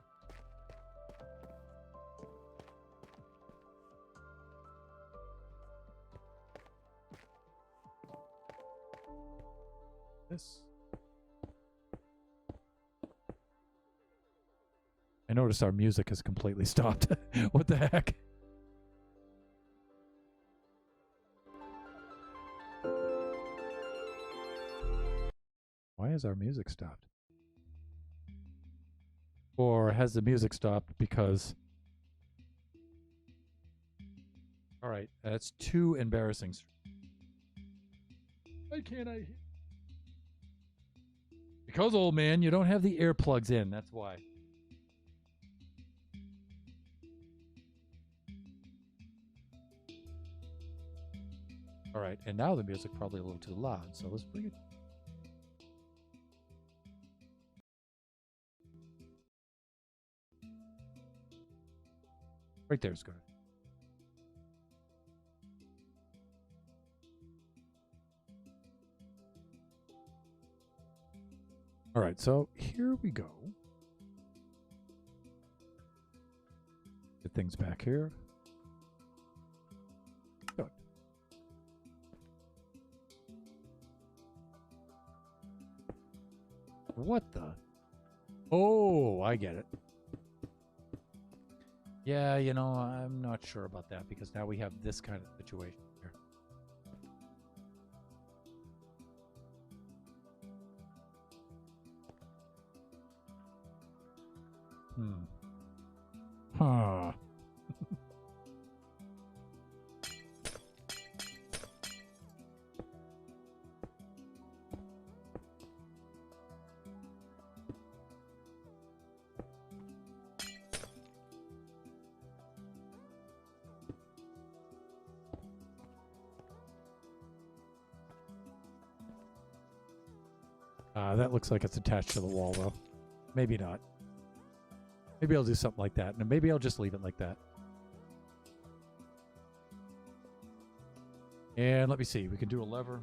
This. I noticed our music has completely stopped. What the heck? Why has our music stopped? Or has the music stopped because... Alright, that's too embarrassing. Why can't I... Because, old man, you don't have the earplugs in. That's why. Alright, and now the music probably a little too loud, so let's bring it... Right there's good. All right, so here we go. Get things back here. Good. What the? Oh, I get it. Yeah, you know, I'm not sure about that because now we have this kind of situation here. Huh. That looks like it's attached to the wall, though. Maybe not. Maybe I'll do something like that, and maybe I'll just leave it like that. And let me see. We can do a lever.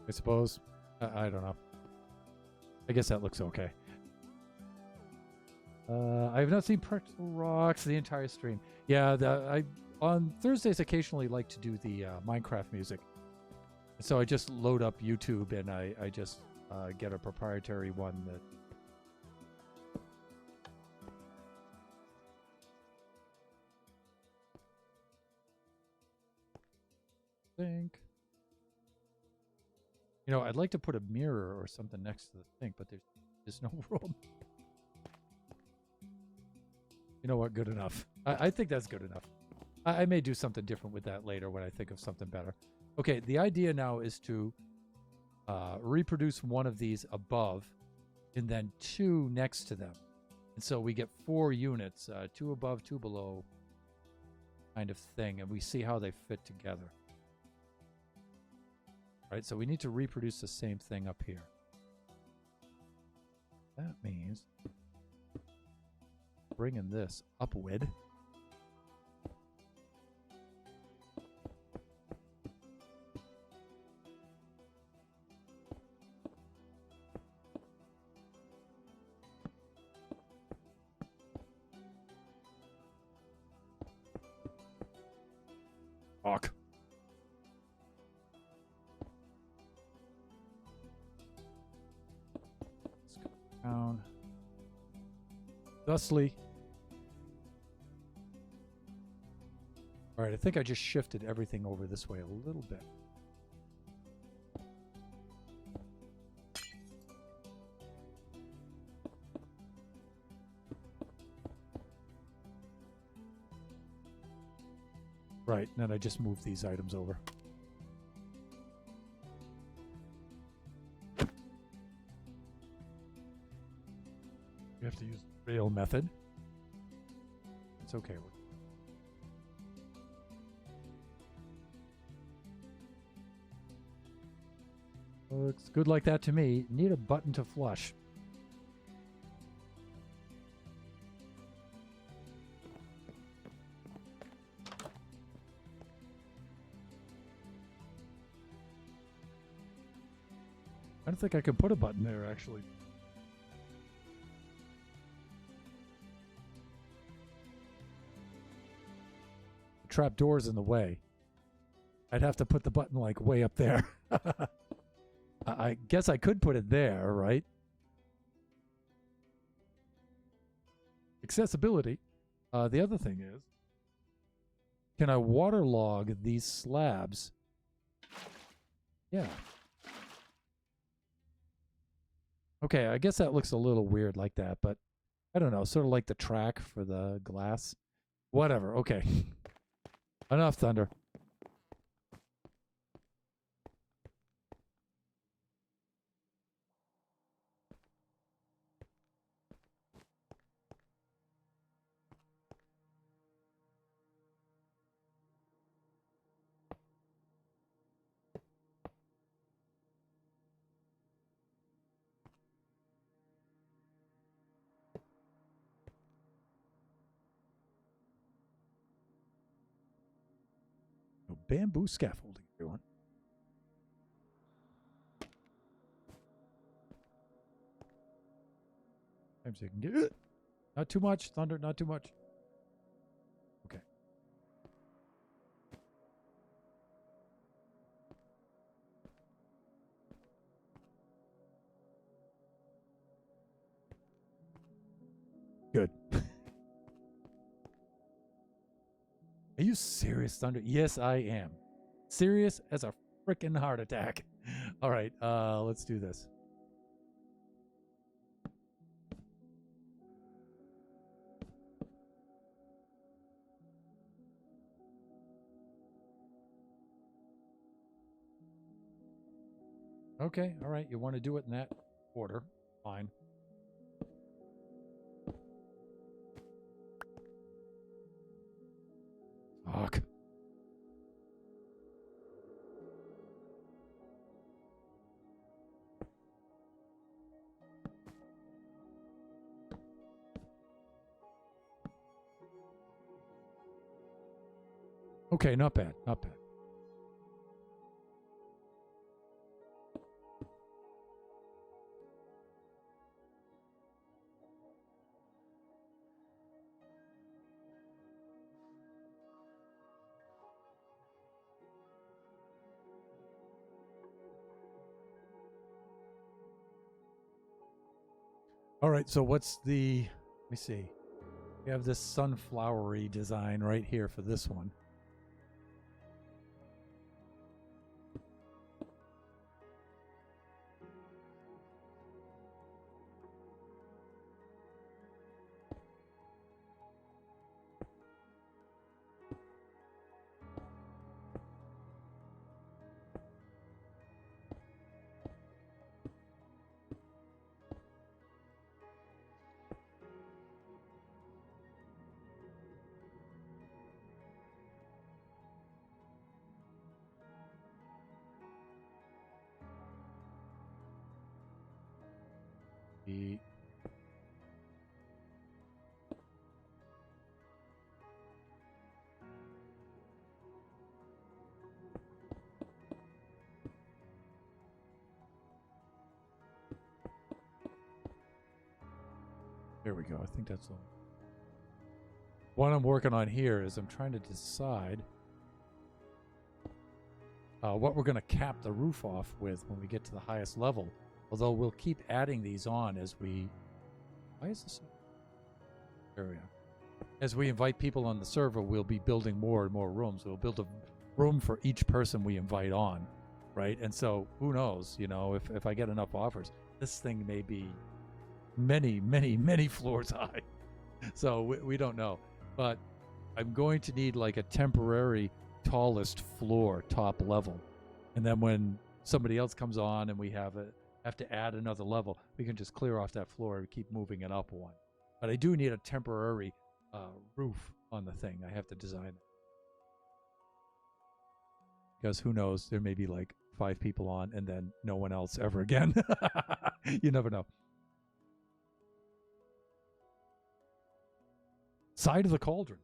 I suppose. I don't know. I guess that looks okay. I have not seen Practical Rocks the entire stream. Yeah, I on Thursdays occasionally like to do the Minecraft music. So I just load up YouTube and I just get a proprietary one that... Think. You know, I'd like to put a mirror or something next to the sink, but there's no room. You know what? Good enough. I think that's good enough. I may do something different with that later when I think of something better. Okay, the idea now is to reproduce one of these above and then two next to them. And so we get 4 units, 2 above, 2 below kind of thing, and we see how they fit together. Right, so we need to reproduce the same thing up here. That means bringing this upward. Fuck. Let's go down. Thusly. All right, I think I just shifted everything over this way a little bit. Right, and then I just moved these items over. We have to use the rail method. It's okay. Looks good like that to me. Need a button to flush. I don't think I could put a button there, actually. The trap door's in the way. I'd have to put the button, like, way up there. I guess I could put it there, right? Accessibility. The other thing is, can I waterlog these slabs? Yeah. Okay, I guess that looks a little weird like that, but I don't know, sort of like the track for the glass. Whatever, okay. Enough thunder. No bamboo scaffolding, everyone. Times I can get it. Not too much, thunder, not too much. Okay. Good. Are you serious, Thunder? Yes, I am. Serious as a freaking heart attack. All right, let's do this. Okay, all right. You want to do it in that order. Fine. Fuck. Okay, not bad, not bad. All right, so what's the, let me see. We have this sunflowery design right here for this one. The there we go. I think that's all. What I'm working on here is I'm trying to decide what we're going to cap the roof off with when we get to the highest level. Although we'll keep adding these on as we... Why is this... There we are. As we invite people on the server, we'll be building more and more rooms. We'll build a room for each person we invite on, right? And so, who knows, you know, if I get enough offers, this thing may be many, many, many floors high. So we don't know. But I'm going to need like a temporary tallest floor, top level. And then when somebody else comes on and we have to add another level, we can just clear off that floor and keep moving it up one. But I do need a temporary roof on the thing. I have to design it. Because who knows, there may be like 5 people on and then no one else ever again. You never know. Side of the cauldron.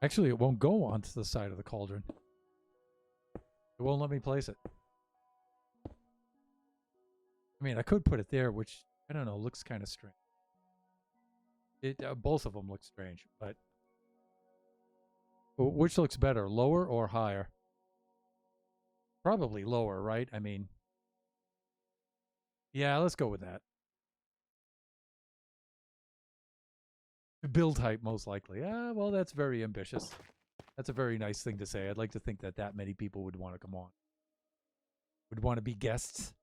Actually, it won't go onto the side of the cauldron. It won't let me place it. I mean, I could put it there, which, I don't know, looks kind of strange. Both of them look strange, but which looks better, lower or higher? Probably lower, right? I mean, yeah, let's go with that. Build height, most likely. Ah, well, that's very ambitious. That's a very nice thing to say. I'd like to think that that many people would want to come on. Would want to be guests.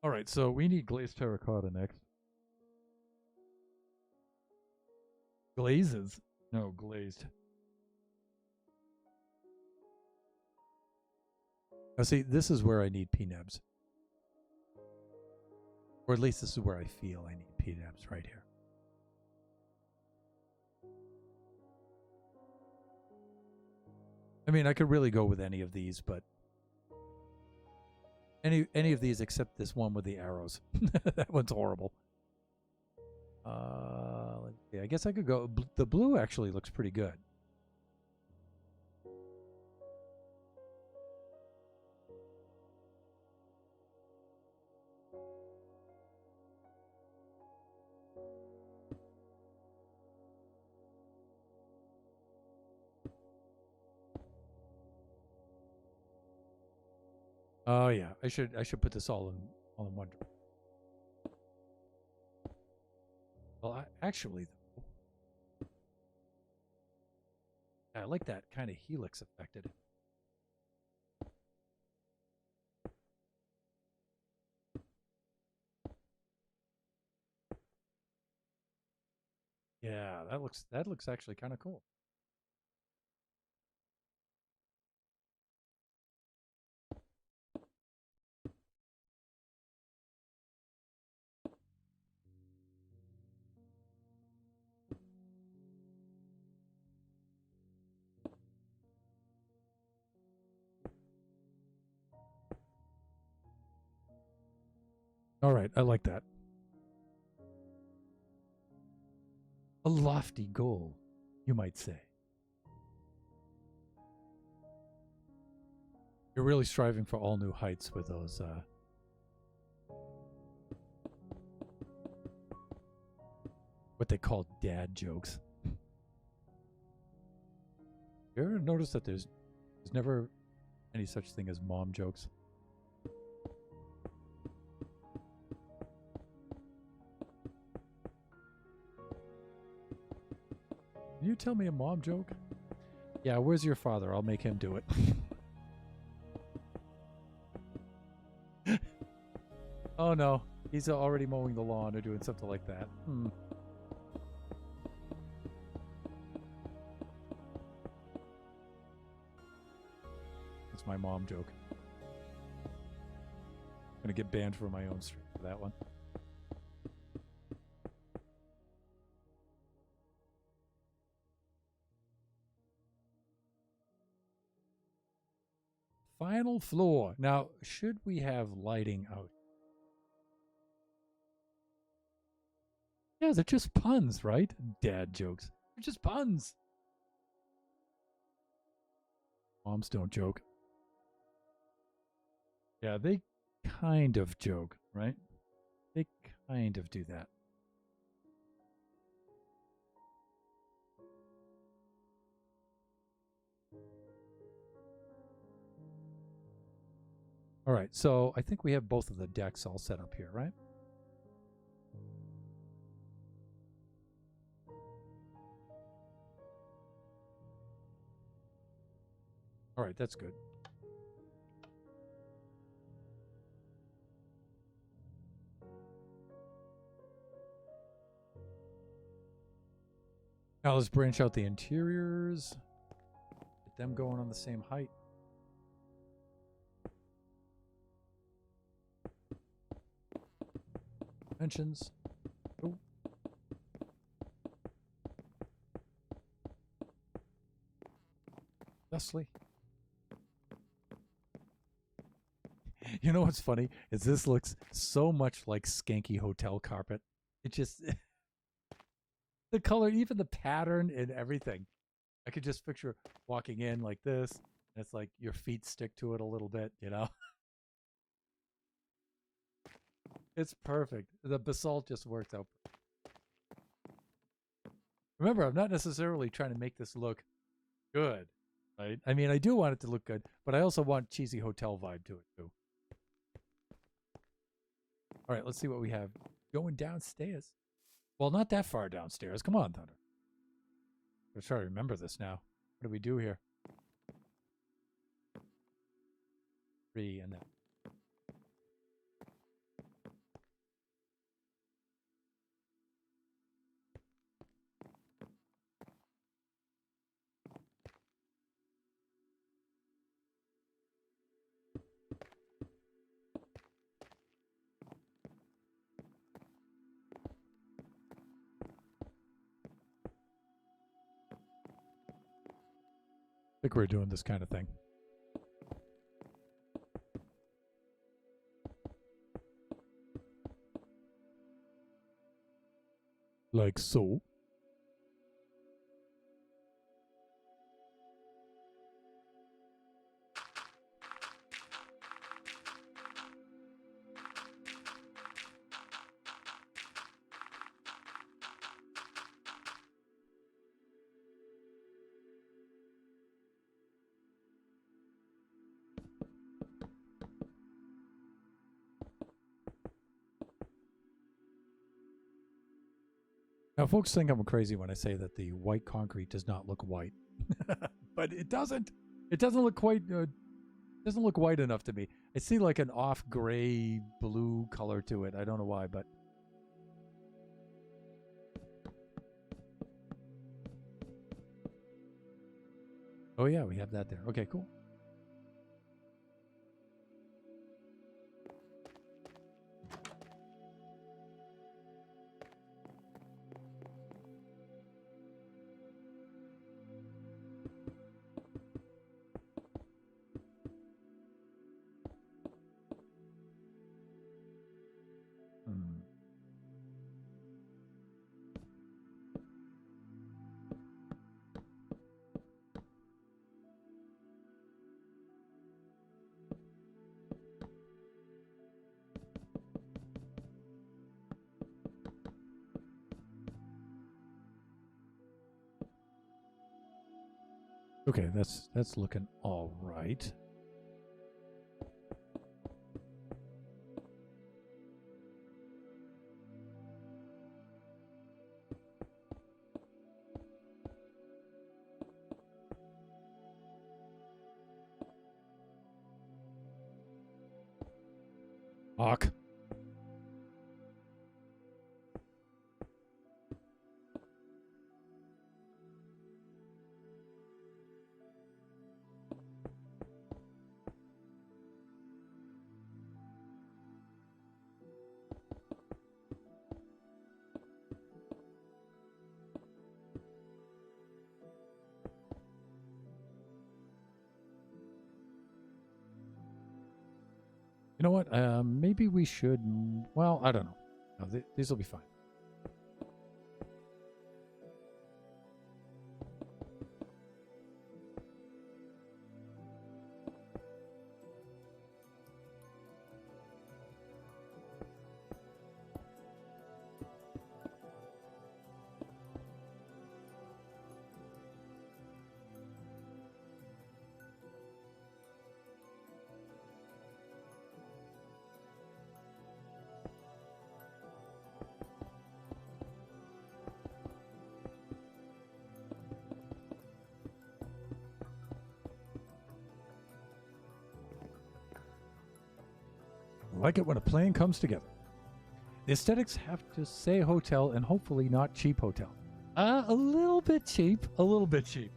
All right, so we need glazed terracotta next. Glazes? No, glazed. Now, see, this is where I need PNebs. Or at least this is where I feel I need PNebs, right here. I mean, I could really go with any of these, but any of these except this one with the arrows. That one's horrible. Let's see. I guess I could go. The blue actually looks pretty good. Oh yeah, I should put this all in one. Well, actually, I like that kind of helix affected. Yeah, that looks actually kind of cool. All right, I like that. A lofty goal, you might say. You're really striving for all new heights with those what they call dad jokes. You ever notice that there's never any such thing as mom jokes? Can you tell me a mom joke? Yeah, where's your father? I'll make him do it. Oh no, he's already mowing the lawn or doing something like that. That's my mom joke. I'm gonna get banned from my own stream for that one. Final floor. Now, should we have lighting out? Yeah, they're just puns, right? Dad jokes. They're just puns. Moms don't joke. Yeah, they kind of joke, right? They kind of do that. All right, so I think we have both of the decks all set up here, right? All right, that's good. Now let's branch out the interiors. Get them going on the same height. Dimensions. Oh. Leslie. You know what's funny is this looks so much like skanky hotel carpet. It just The color, even the pattern and everything. I could just picture walking in like this, and it's like your feet stick to it a little bit, you know? It's perfect. The basalt just works out. Remember, I'm not necessarily trying to make this look good, right? I mean, I do want it to look good, but I also want cheesy hotel vibe to it too. All right, let's see what we have. Going downstairs. Well, not that far downstairs. Come on, Thunder. I'm trying to remember this now. What do we do here? 3 and then. I think we're doing this kind of thing. Like so. Now, folks think I'm crazy when I say that the white concrete does not look white, but it doesn't. It doesn't look quite. Doesn't look white enough to me. I see like an off gray blue color to it. I don't know why, but oh yeah, we have that there. Okay, cool. Okay, that's looking all right. Hawk. You know what? Maybe we should. Well, I don't know. No, these will be fine. I like it when a plan comes together. The aesthetics have to say hotel and hopefully not cheap hotel. A little bit cheap. A little bit cheap.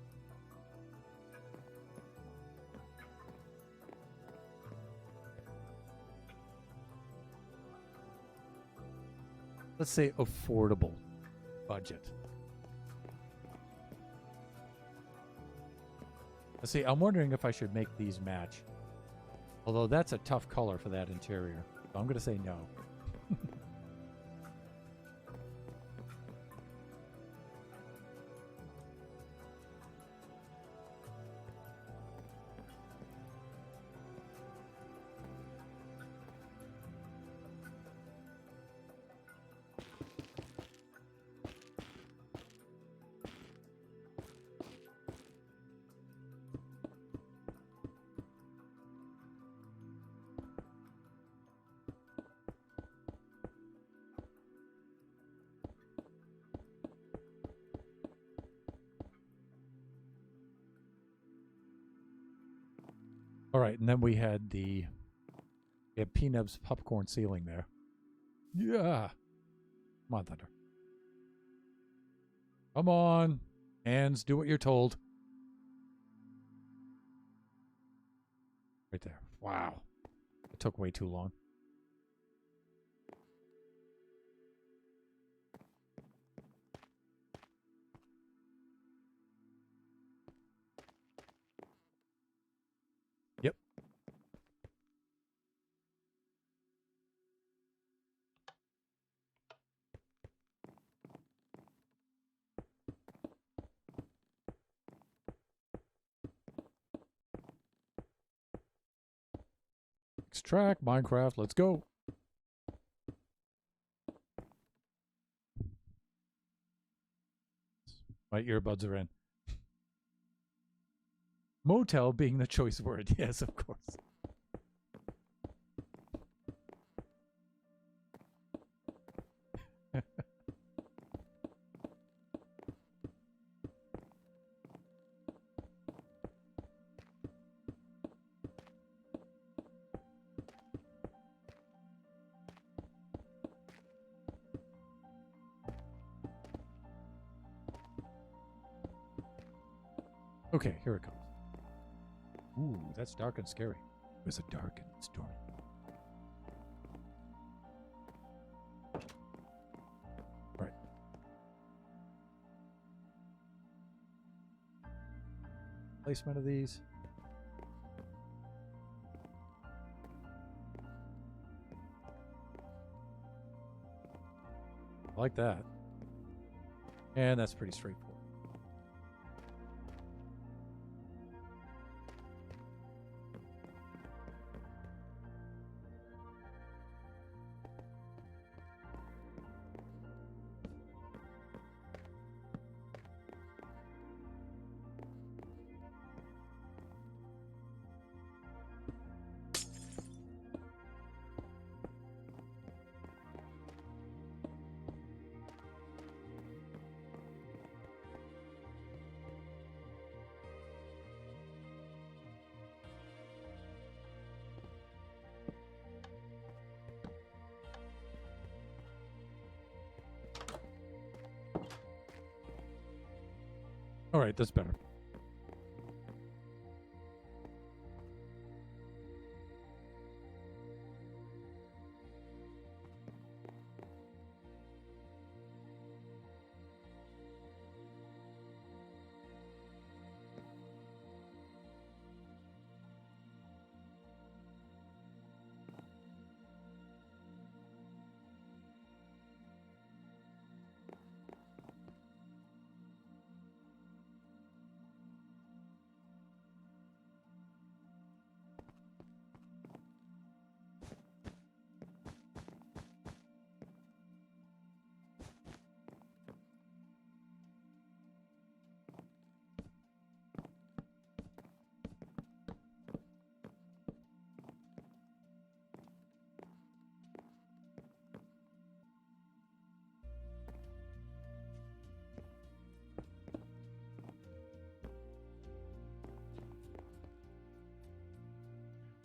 Let's say affordable budget. Let's see, I'm wondering if I should make these match. Although that's a tough color for that interior. So I'm going to say no. All right, and then we had P-Neb's popcorn ceiling there. Yeah. Come on, Thunder. Come on. Hands, do what you're told. Right there. Wow. It took way too long. Yep. Extract Minecraft. Let's go. My earbuds are in. Motel being the choice word. Yes, of course. Okay, here it comes. Ooh, that's dark and scary. It was a dark and stormy. Right. Placement of these. I like that. And that's pretty straightforward. All right, that's better.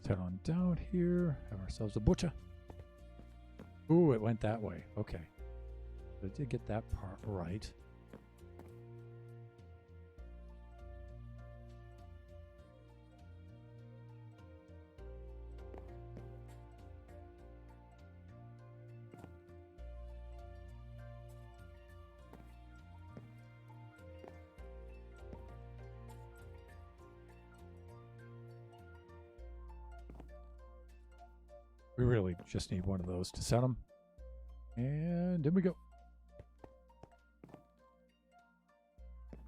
Let's head on down here. Have ourselves a butcher. Ooh, it went that way. Okay. But I did get that part right. We really just need one of those to set them. And in we go.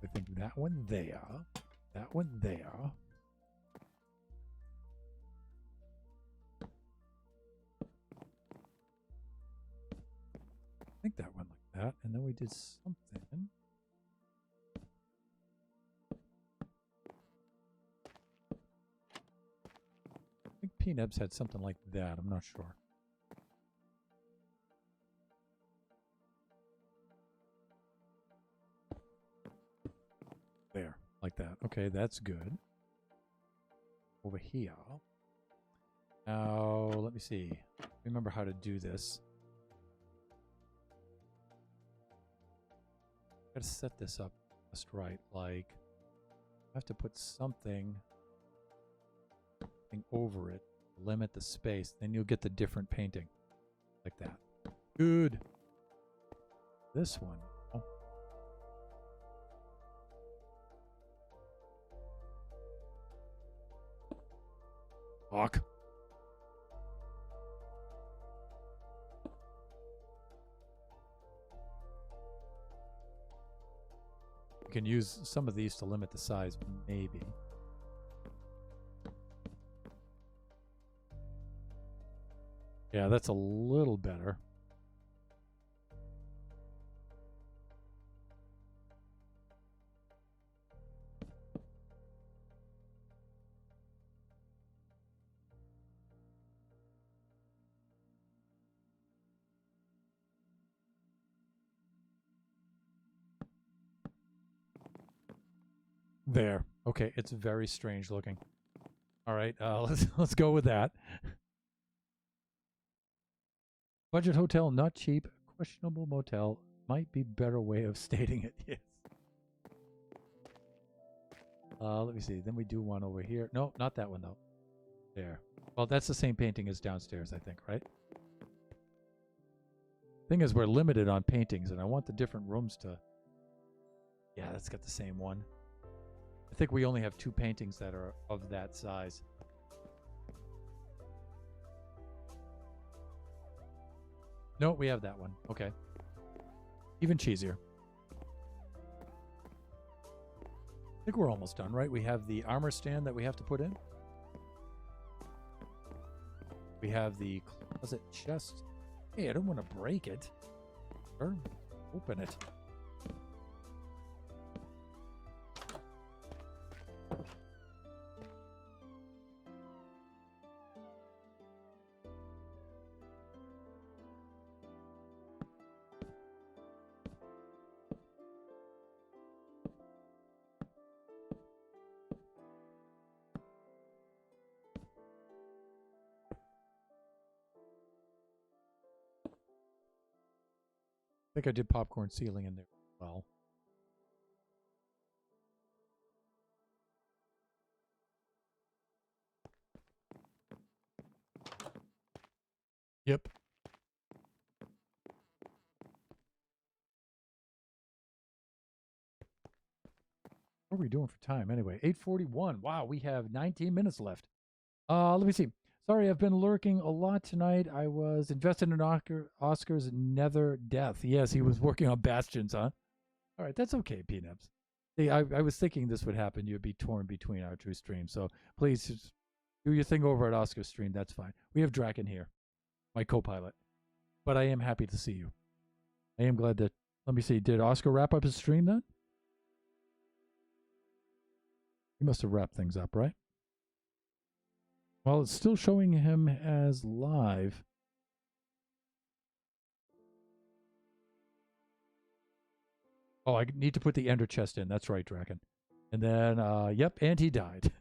I think that one there. That one there. I think that one like that. And then we did something. I think P-Nebs had something like that. I'm not sure. There, like that. Okay, that's good. over here. Now, let me see. Remember how to do this. Gotta set this up just right. Like, I have to put something over it, limit the space, then you'll get the different painting. Like that. Good. This one. Oh. Fuck. You can use some of these to limit the size, maybe. Yeah, that's a little better. There. Okay, it's very strange looking. All right, let's go with that. Budget hotel, not cheap. Questionable motel might be better way of stating it. Yes. Let me see. Then we do one over here. No, not that one though. There. Well, that's the same painting as downstairs, I think, right? Thing is, we're limited on paintings, and I want the different rooms to... Yeah, that's got the same one. I think we only have 2 paintings that are of that size. No, we have that one. Okay. Even cheesier. I think we're almost done, right? We have the armor stand that we have to put in. We have the closet chest. Hey, I don't want to break it. Sure. Open it. I think I did popcorn ceiling in there as well. Yep. What are we doing for time anyway? 8:41. Wow, we have 19 minutes left. Let me see. Sorry, I've been lurking a lot tonight. I was invested in Oscar's Nether Death. Yes, he was working on Bastions, huh? All right, that's okay, Peanuts. See, I was thinking this would happen. You'd be torn between our 2 streams. So please just do your thing over at Oscar's stream. That's fine. We have Draken here, my co-pilot. But I am happy to see you. I am glad that... Let me see. Did Oscar wrap up his stream then? He must have wrapped things up, right? Well, it's still showing him as live. Oh, I need to put the ender chest in. That's right, Draken. And then, yep, and he died.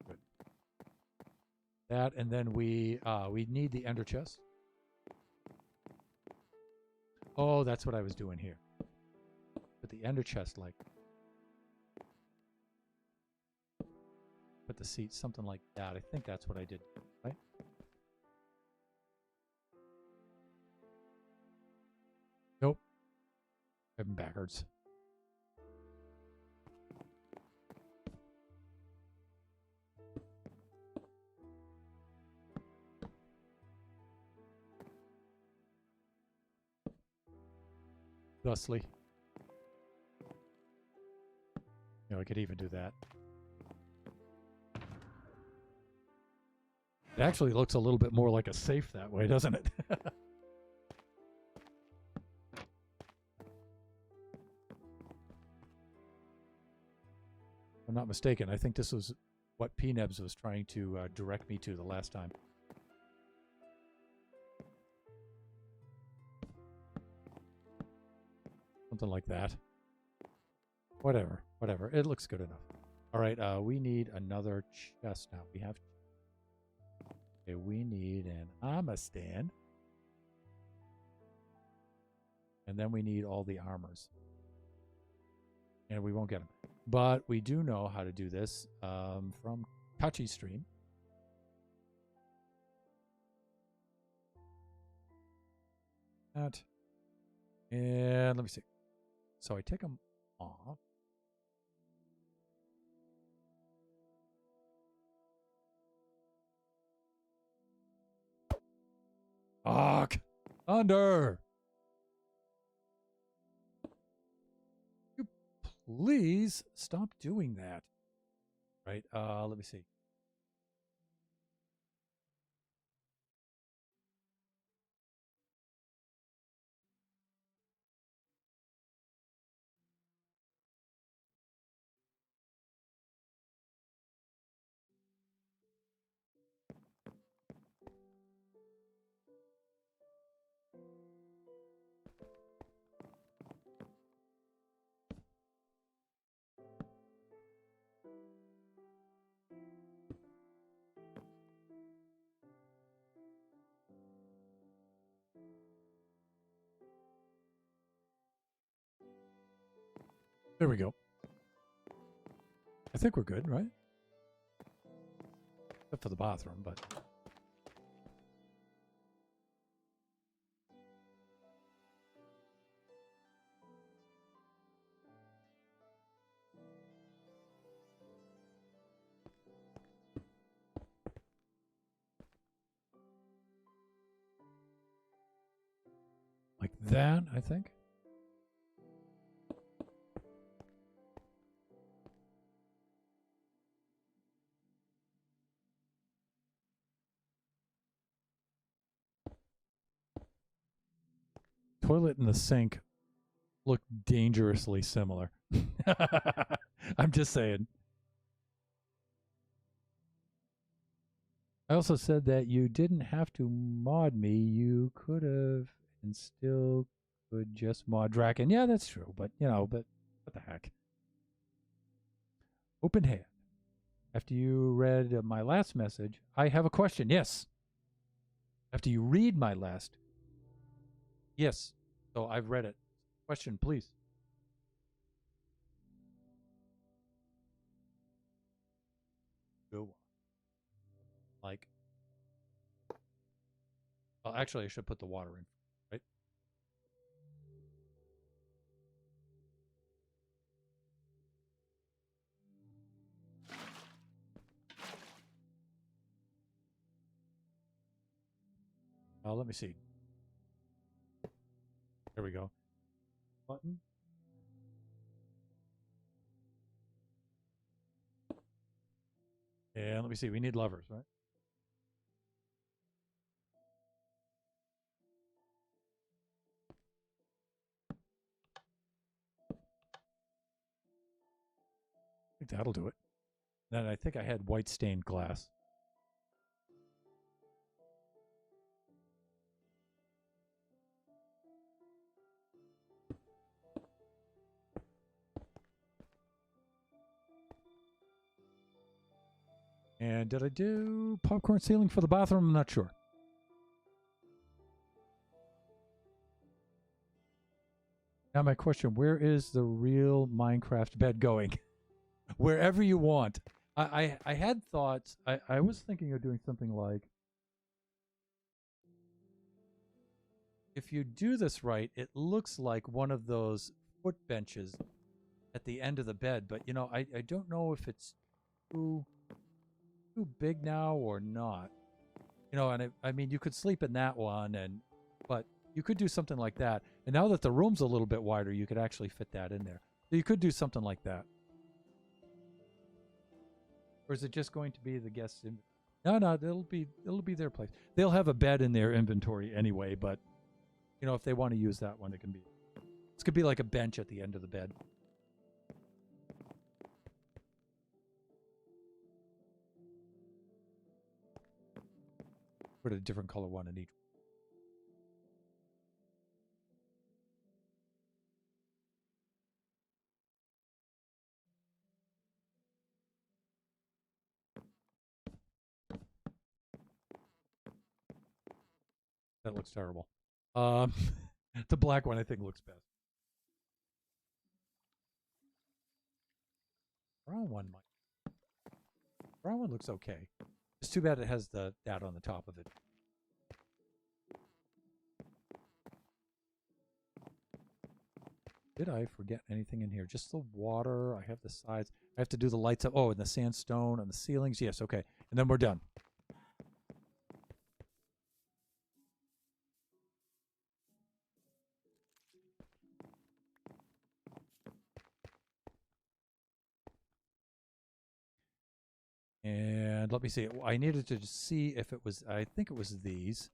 Good. That, and then we need the ender chest. Oh, that's what I was doing here. Put the ender chest like... Put the seat, something like that. I think that's what I did, right? Nope. I'm backwards. Thusly. You know, I could even do that. It actually looks a little bit more like a safe that way, doesn't it? If I'm not mistaken, I think this was what PNebs was trying to direct me to the last time. Something like that. Whatever. It looks good enough. All right, we need another chest now. We have... Okay, we need an armor stand. And then we need all the armors. And we won't get them. But we do know how to do this from Touchy Stream. That. And let me see. So I take them off. Fuck! Thunder! You please stop doing that. Right, let me see. There we go. I think we're good, right? Except for the bathroom, but... like that, I think. Toilet and the sink look dangerously similar. I'm just saying. I also said that you didn't have to mod me. You could have and still could just mod Draken. Yeah, that's true. But, you know, but what the heck? Open hand. After you read my last message, I have a question. Yes. After you read my last. Yes. So I've read it. Question, please. Go on. Like. Well, actually, I should put the water in, right? Let me see. There we go. Button. And let me see. We need levers, right? I think that'll do it. Then I think I had white stained glass. And did I do popcorn ceiling for the bathroom? I'm not sure. Now my question, where is the real Minecraft bed going? Wherever you want. I had thoughts. I was thinking of doing something like, if you do this right, it looks like one of those foot benches at the end of the bed. But, you know, I don't know if it's too big now or not. You know, and I mean, you could sleep in that one, but you could do something like that. And now that the room's a little bit wider, you could actually fit that in there. So you could do something like that. Or is it just going to be the guests' in? No, it'll be their place. They'll have a bed in their inventory anyway, but you know, if they want to use that one, it can be. This could be like a bench at the end of the bed. Put a different color one in each. That looks terrible. Um, the black one I think looks best. Brown one might. Brown one looks okay. It's too bad it has that on the top of it. Did I forget anything in here? Just the water. I have the sides. I have to do the lights up. Oh, and the sandstone and the ceilings. Yes, okay. And then we're done. And let me see. I needed to see if it was, I think it was these.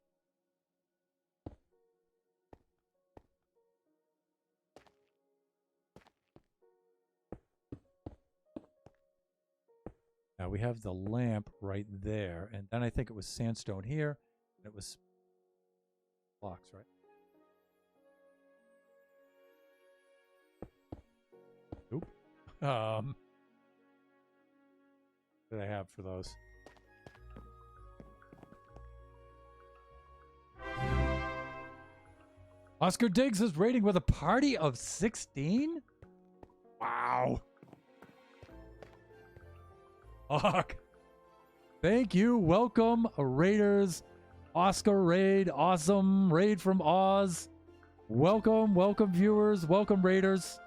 Now we have the lamp right there. And then I think it was sandstone here. And it was blocks, right? Oop. What did I have for those? Oscar Diggs is rating with a party of 16? Wow. Fuck. Thank you. Welcome, Raiders. Oscar Raid. Awesome. Raid from Oz. Welcome, welcome, viewers. Welcome, Raiders.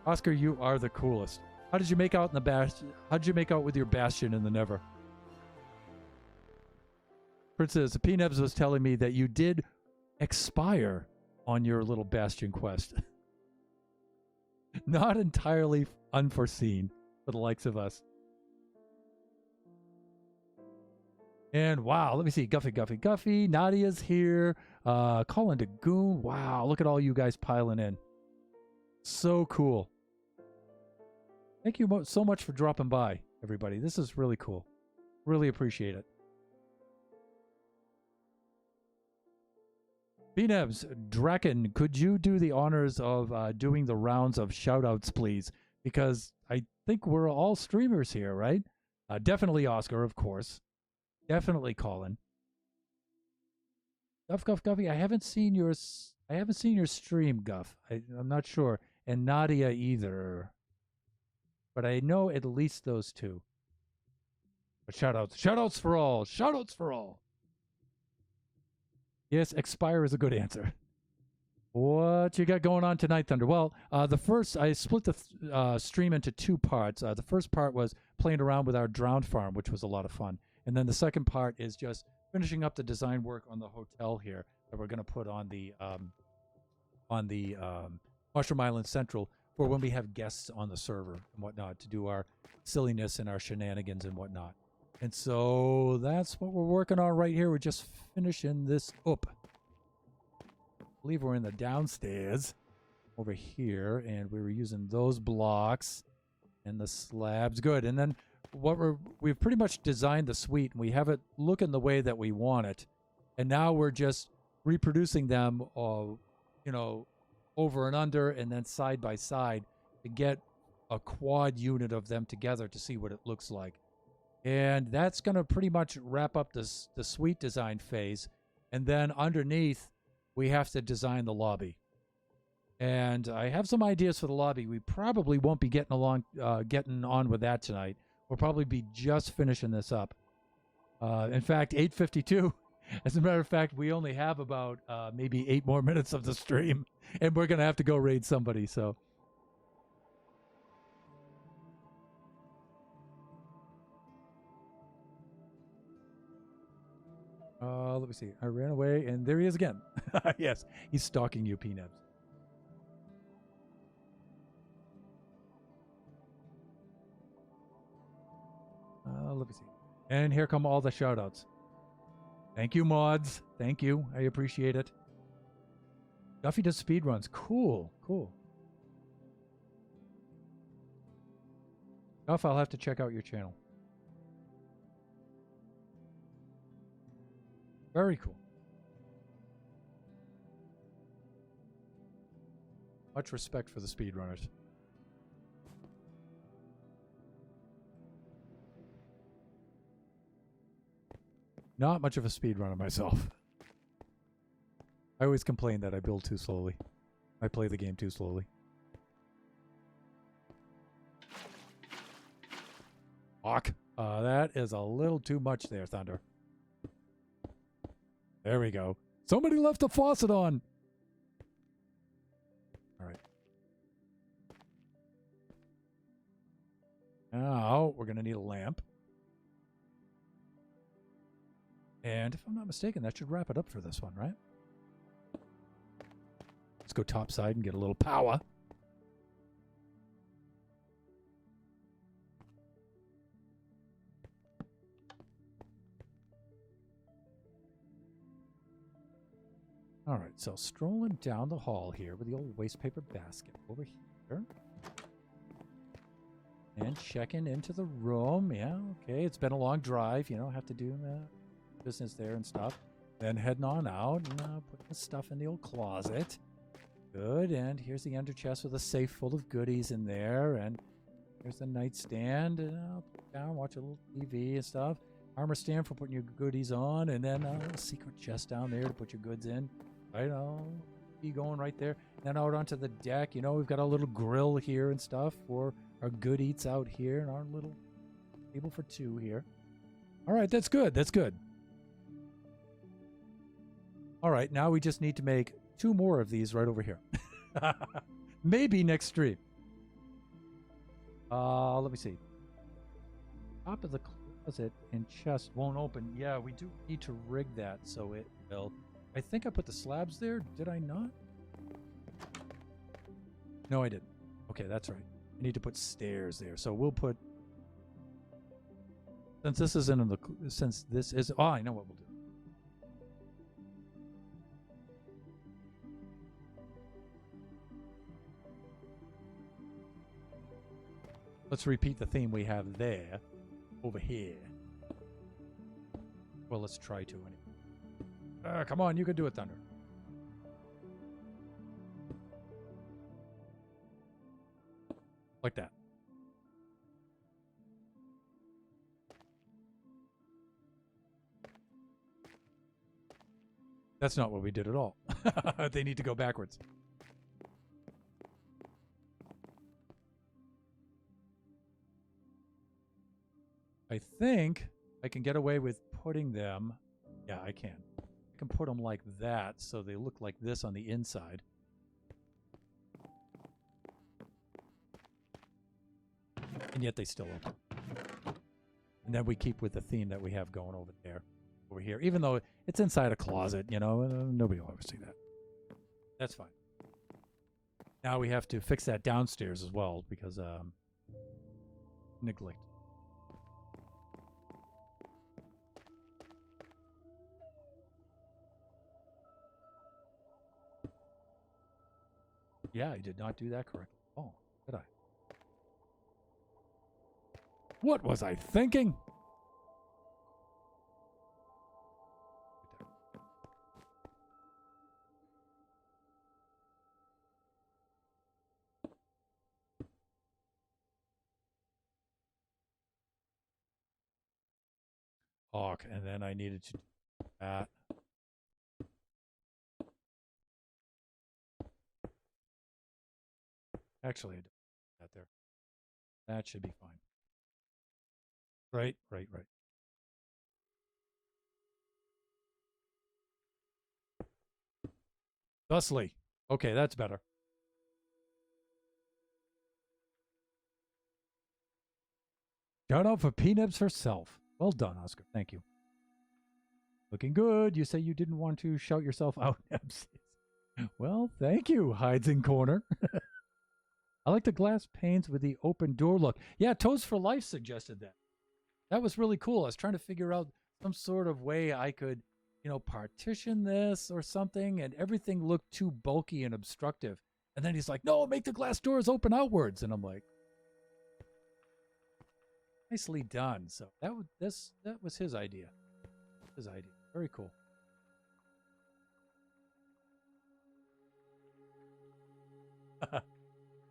Oscar, you are the coolest. How did you make out in the Bastion? How did you make out with your Bastion in the Never? Princess, P-Nebs was telling me that you did expire on your little Bastion quest. Not entirely unforeseen for the likes of us. And wow, let me see. Guffy. Nadia's here. Colin Dagoon. Wow, look at all you guys piling in. So cool. Thank you so much for dropping by, everybody. This is really cool. Really appreciate it. Bnebs, Draken, could you do the honors of doing the rounds of shoutouts, please? Because I think we're all streamers here, right? Definitely Oscar, of course. Definitely Colin. Guffy, I haven't seen your stream, Guff. I'm not sure. And Nadia either. But I know at least those two. But shoutouts for all. Shoutouts for all. Yes, expire is a good answer. What you got going on tonight, Thunder? Well, the first, I split the stream into two parts. The first part was playing around with our drowned farm, which was a lot of fun. And then the second part is just finishing up the design work on the hotel here that we're going to put on the Mushroom Island Central for when we have guests on the server and whatnot to do our silliness and our shenanigans and whatnot. And so that's what we're working on right here. We're just finishing this up. I believe we're in the downstairs over here, and we were using those blocks and the slabs. Good. And then we've pretty much designed the suite, and we have it looking the way that we want it. And now we're just reproducing them, over and under, and then side by side to get a quad unit of them together to see what it looks like. And that's going to pretty much wrap up the suite design phase. And then underneath, we have to design the lobby. And I have some ideas for the lobby. We probably won't be getting on with that tonight. We'll probably be just finishing this up. In fact, 8:52. As a matter of fact, we only have about maybe 8 more minutes of the stream, and we're going to have to go raid somebody, so. Let me see. I ran away, and there he is again. Yes, he's stalking you, P-Nebs. Let me see. And here come all the shoutouts. Thank you, mods. Thank you. I appreciate it. Guffy does speedruns. Cool. Guff, I'll have to check out your channel. Very cool. Much respect for the speedrunners. Not much of a speedrunner myself. I always complain that I build too slowly. I play the game too slowly. Fuck. That is a little too much there, Thunder. There we go. Somebody left the faucet on. All right. Now we're going to need a lamp. And if I'm not mistaken, that should wrap it up for this one, right? Let's go topside and get a little power. All right, so strolling down the hall here with the old waste paper basket over here. And checking into the room. Yeah, okay, it's been a long drive. You know, have to do business there and stuff. Then heading on out and putting the stuff in the old closet. Good, and here's the under chest with a safe full of goodies in there. And here's the nightstand. And I'll put it down, watch a little TV and stuff. Armor stand for putting your goodies on. And then a secret chest down there to put your goods in. Right, I'll be going right there. Then out onto the deck. You know, we've got a little grill here and stuff for our good eats out here. And our little table for two here. All right, that's good. That's good. All right, now we just need to make 2 more of these right over here. Maybe next stream. Let me see. Top of the closet and chest won't open. Yeah, we do need to rig that so it will. I think I put the slabs there. Did I not? No, I didn't. Okay, that's right. I need to put stairs there. So we'll put. Since this isn't in the. Since this is. Oh, I know what we'll do. Let's repeat the theme we have there, over here. Well, let's try to anyway. Come on, you can do it, Thunder. Like that. That's not what we did at all. They need to go backwards. I think I can get away with putting them. Yeah, I can. I can put them like that so they look like this on the inside. And yet they still open. And then we keep with the theme that we have going over there, over here. Even though it's inside a closet, you know, nobody will ever see that. That's fine. Now we have to fix that downstairs as well because neglect. Yeah, I did not do that correctly. Oh, did I? What was I thinking? Oh, and then I needed to do that. Actually, I don't do that there. That should be fine. Right. Thusly. Okay, that's better. Shout out for Peanuts herself. Well done, Oscar. Thank you. Looking good. You say you didn't want to shout yourself out. Well, thank you, Hides in Corner. I like the glass panes with the open door look. Yeah, Toes for Life suggested that. That was really cool. I was trying to figure out some sort of way I could, you know, partition this or something, and everything looked too bulky and obstructive. And then he's like, no, make the glass doors open outwards. And I'm like, nicely done. So that was his idea. His idea. Very cool.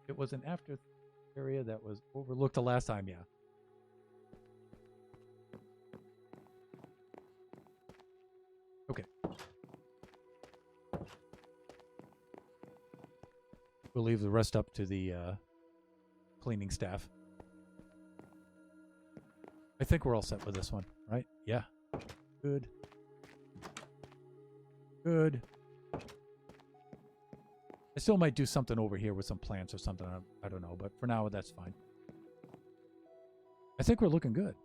It was an after area that was overlooked the last time, yeah. Okay. We'll leave the rest up to the cleaning staff. I think we're all set with this one, right? Yeah. Good. Good. I still might do something over here with some plants or something. I don't know, but for now, that's fine. I think we're looking good.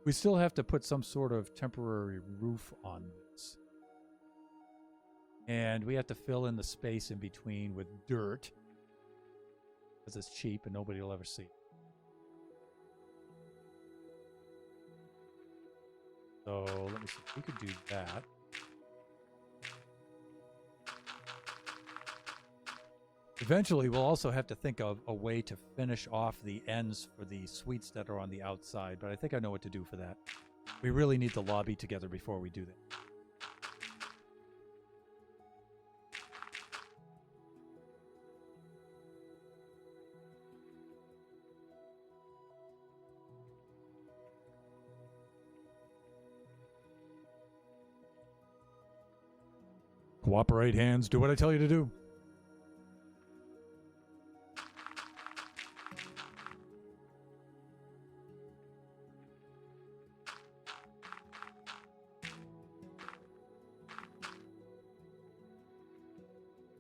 We still have to put some sort of temporary roof on this. And we have to fill in the space in between with dirt. Because it's cheap and nobody will ever see it. So let me see if we could do that. Eventually, we'll also have to think of a way to finish off the ends for the suites that are on the outside, but I think I know what to do for that. We really need the lobby together before we do that. Cooperate, hands. Do what I tell you to do.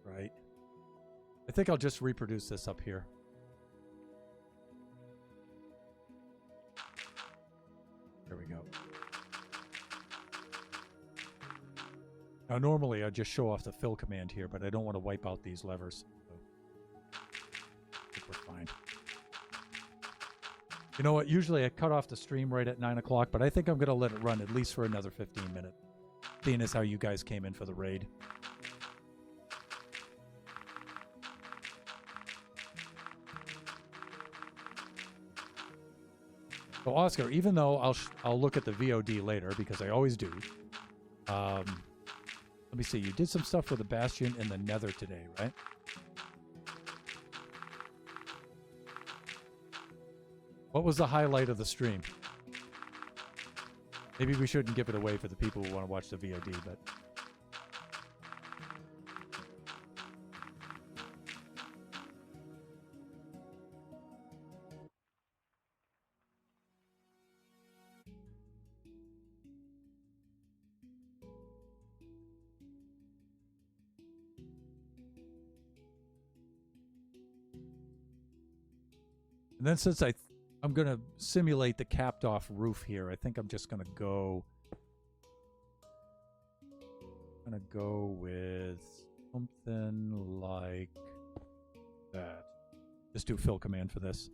Right. I think I'll just reproduce this up here. There we go. Now, normally I just show off the fill command here, but I don't want to wipe out these levers. So I think we're fine. You know what? Usually I cut off the stream right at 9 o'clock, but I think I'm going to let it run at least for another 15 minutes. Seeing as how you guys came in for the raid. So Oscar, even though I'll look at the VOD later because I always do. Let me see. You did some stuff for the Bastion and the Nether today, right? What was the highlight of the stream? Maybe we shouldn't give it away for the people who want to watch the VOD, but... And then since I'm going to simulate the capped off roof here, I think I'm just going to go... I'm going to go with something like that. Just do fill command for this.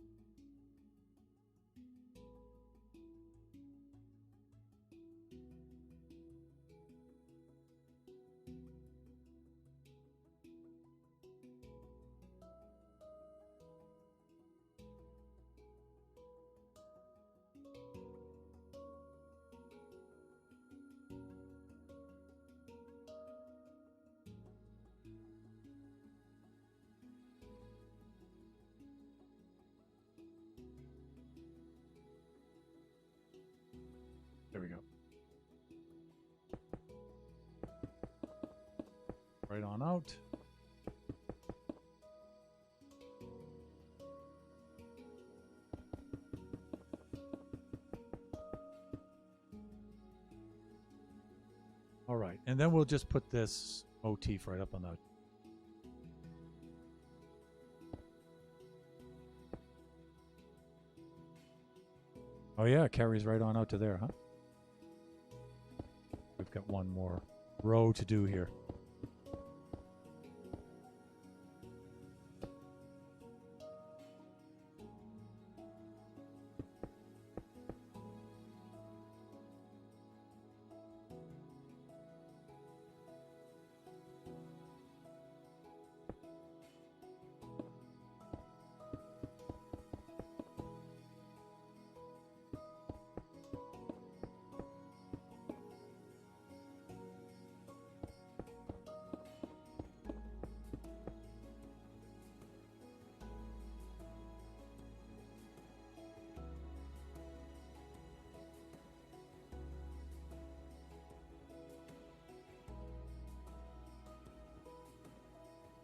There we go. Right on out. All right, and then we'll just put this motif right up on that. Oh yeah, it carries right on out to there, huh? We've got one more row to do here.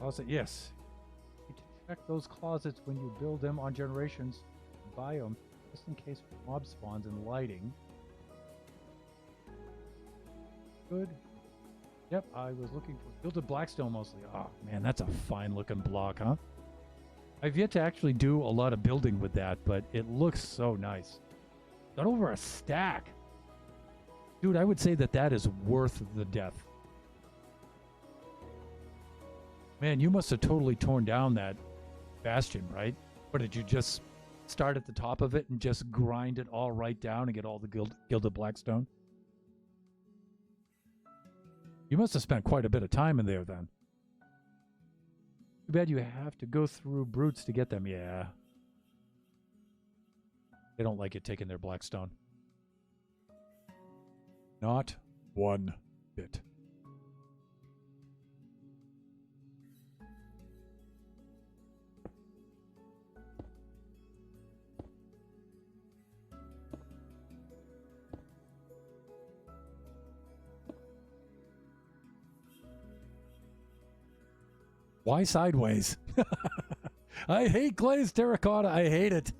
closet. Yes. You need to check those closets when you build them on generations. Biome, just in case mob spawns and lighting. Good. Yep, I was looking for gilded blackstone mostly. Oh man, that's a fine looking block, huh? I've yet to actually do a lot of building with that, but it looks so nice. Got over a stack. Dude, I would say that that is worth the death. Man, you must have totally torn down that bastion, right? Or did you just start at the top of it and just grind it all right down and get all the gilded blackstone? You must have spent quite a bit of time in there then. Too bad you have to go through brutes to get them. Yeah. They don't like it taking their blackstone. Not one bit. Why sideways? I hate glazed terracotta. I hate it.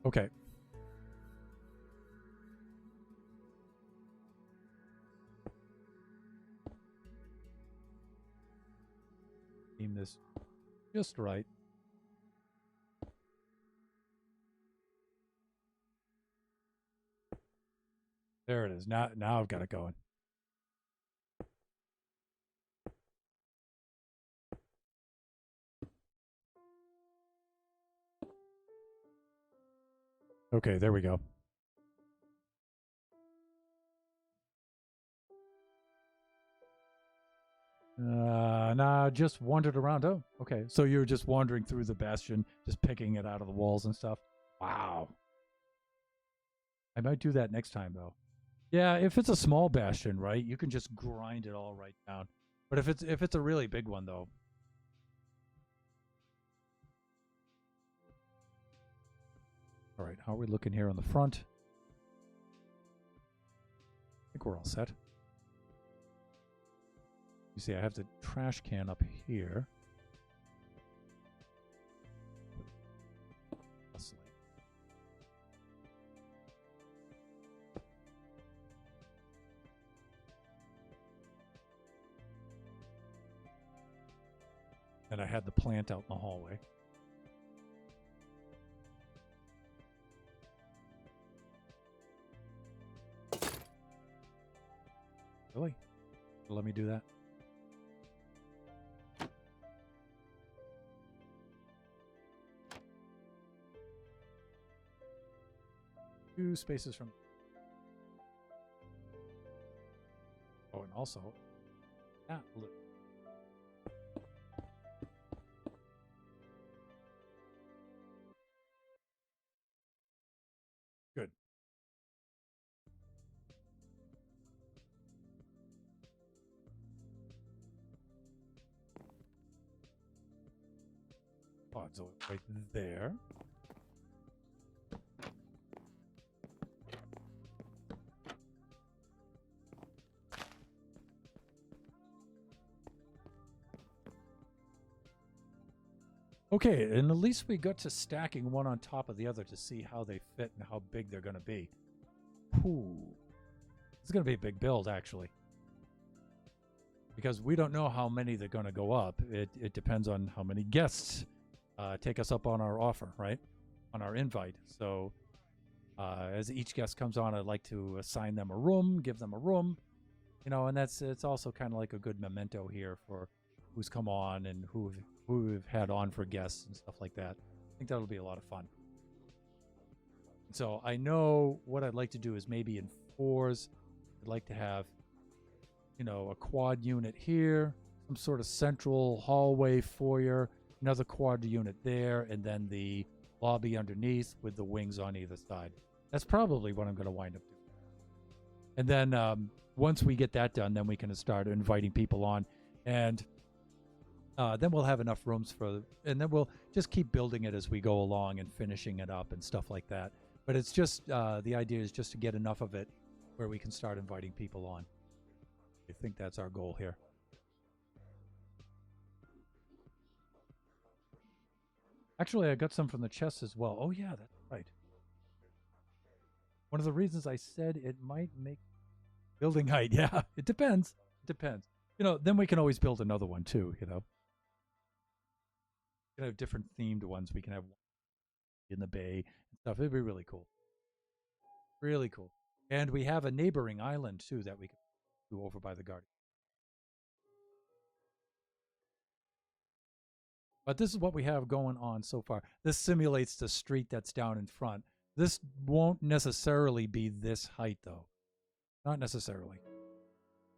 Okay. Aim this just right. There it is. Now I've got it going. Okay, there we go. Nah, just wandered around. Oh, okay. So you were just wandering through the bastion, just picking it out of the walls and stuff. Wow. I might do that next time, though. Yeah, if it's a small bastion, right, you can just grind it all right down. But if it's a really big one, though. All right, how are we looking here on the front? I think we're all set. You see, I have the trash can up here. And I had the plant out in the hallway. Really? Let me do that. Two spaces from... Oh, and also... look. Good. Oh, so right there. Okay, and at least we got to stacking one on top of the other to see how they fit and how big they're going to be. Ooh. It's going to be a big build, actually. Because we don't know how many they're going to go up. It depends on how many guests take us up on our offer, right? On our invite. So as each guest comes on, I'd like to assign them a room, give them a room. You know, and it's also kind of like a good memento here for who's come on and who we've had on for guests and stuff like that. I think that'll be a lot of fun. So I know what I'd like to do is maybe in fours, I'd like to have, you know, a quad unit here, some sort of central hallway foyer, another quad unit there, and then the lobby underneath with the wings on either side. That's probably what I'm going to wind up doing. And then once we get that done, then we can start inviting people on. And then we'll have enough rooms and then we'll just keep building it as we go along and finishing it up and stuff like that. But it's just, the idea is just to get enough of it where we can start inviting people on. I think that's our goal here. Actually, I got some from the chest as well. Oh, yeah, that's right. One of the reasons I said it might make building height. Yeah, it depends. It depends. Then we can always build another one too, We can have different themed ones. We can have in the bay and stuff. It'd be really cool. Really cool. And we have a neighboring island too that we can do over by the garden. But this is what we have going on so far. This simulates the street that's down in front. This won't necessarily be this height, though. Not necessarily.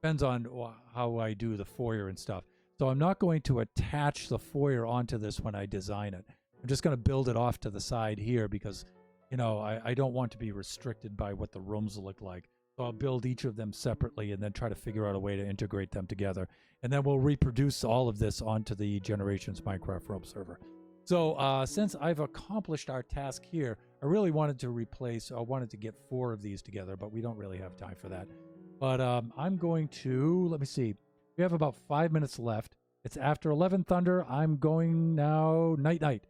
Depends on how I do the foyer and stuff. So I'm not going to attach the foyer onto this when I design it. I'm just going to build it off to the side here because, I don't want to be restricted by what the rooms look like. So I'll build each of them separately and then try to figure out a way to integrate them together. And then we'll reproduce all of this onto the Generations Minecraft Realm server. So since I've accomplished our task here, I really wanted to get 4 of these together, but we don't really have time for that. But I'm going to, let me see. We have about 5 minutes left. It's after 11 Thunder. I'm going now night-night.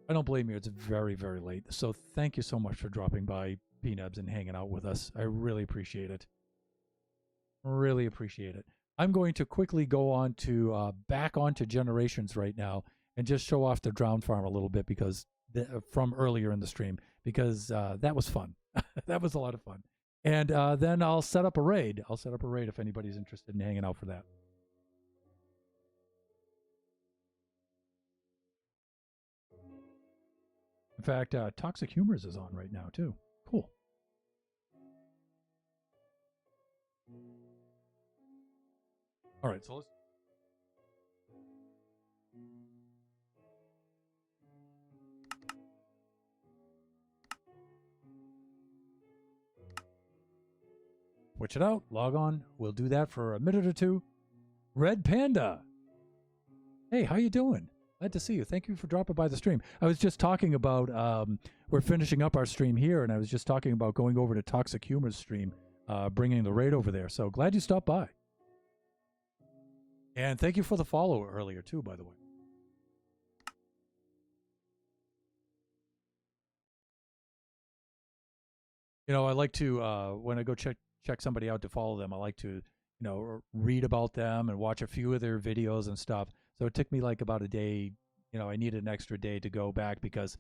I don't blame you. It's very, very late. So thank you so much for dropping by, P-Nubs, and hanging out with us. I really appreciate it. Really appreciate it. I'm going to quickly go on to back onto Generations right now and just show off the Drown Farm a little bit because from earlier in the stream because that was fun. That was a lot of fun. And then I'll set up a raid. I'll set up a raid if anybody's interested in hanging out for that. In fact, Toxic Humors is on right now, too. Cool. All right, so let's... switch it out, log on. We'll do that for a minute or two. Red Panda. Hey, how you doing? Glad to see you. Thank you for dropping by the stream. I was just talking about, we're finishing up our stream here, and I was just talking about going over to Toxic Humor's stream, bringing the raid over there. So glad you stopped by. And thank you for the follow earlier, too, by the way. I like to, when I go check somebody out to follow them, I like to, read about them and watch a few of their videos and stuff. So it took me like about a day. I needed an extra day to go back because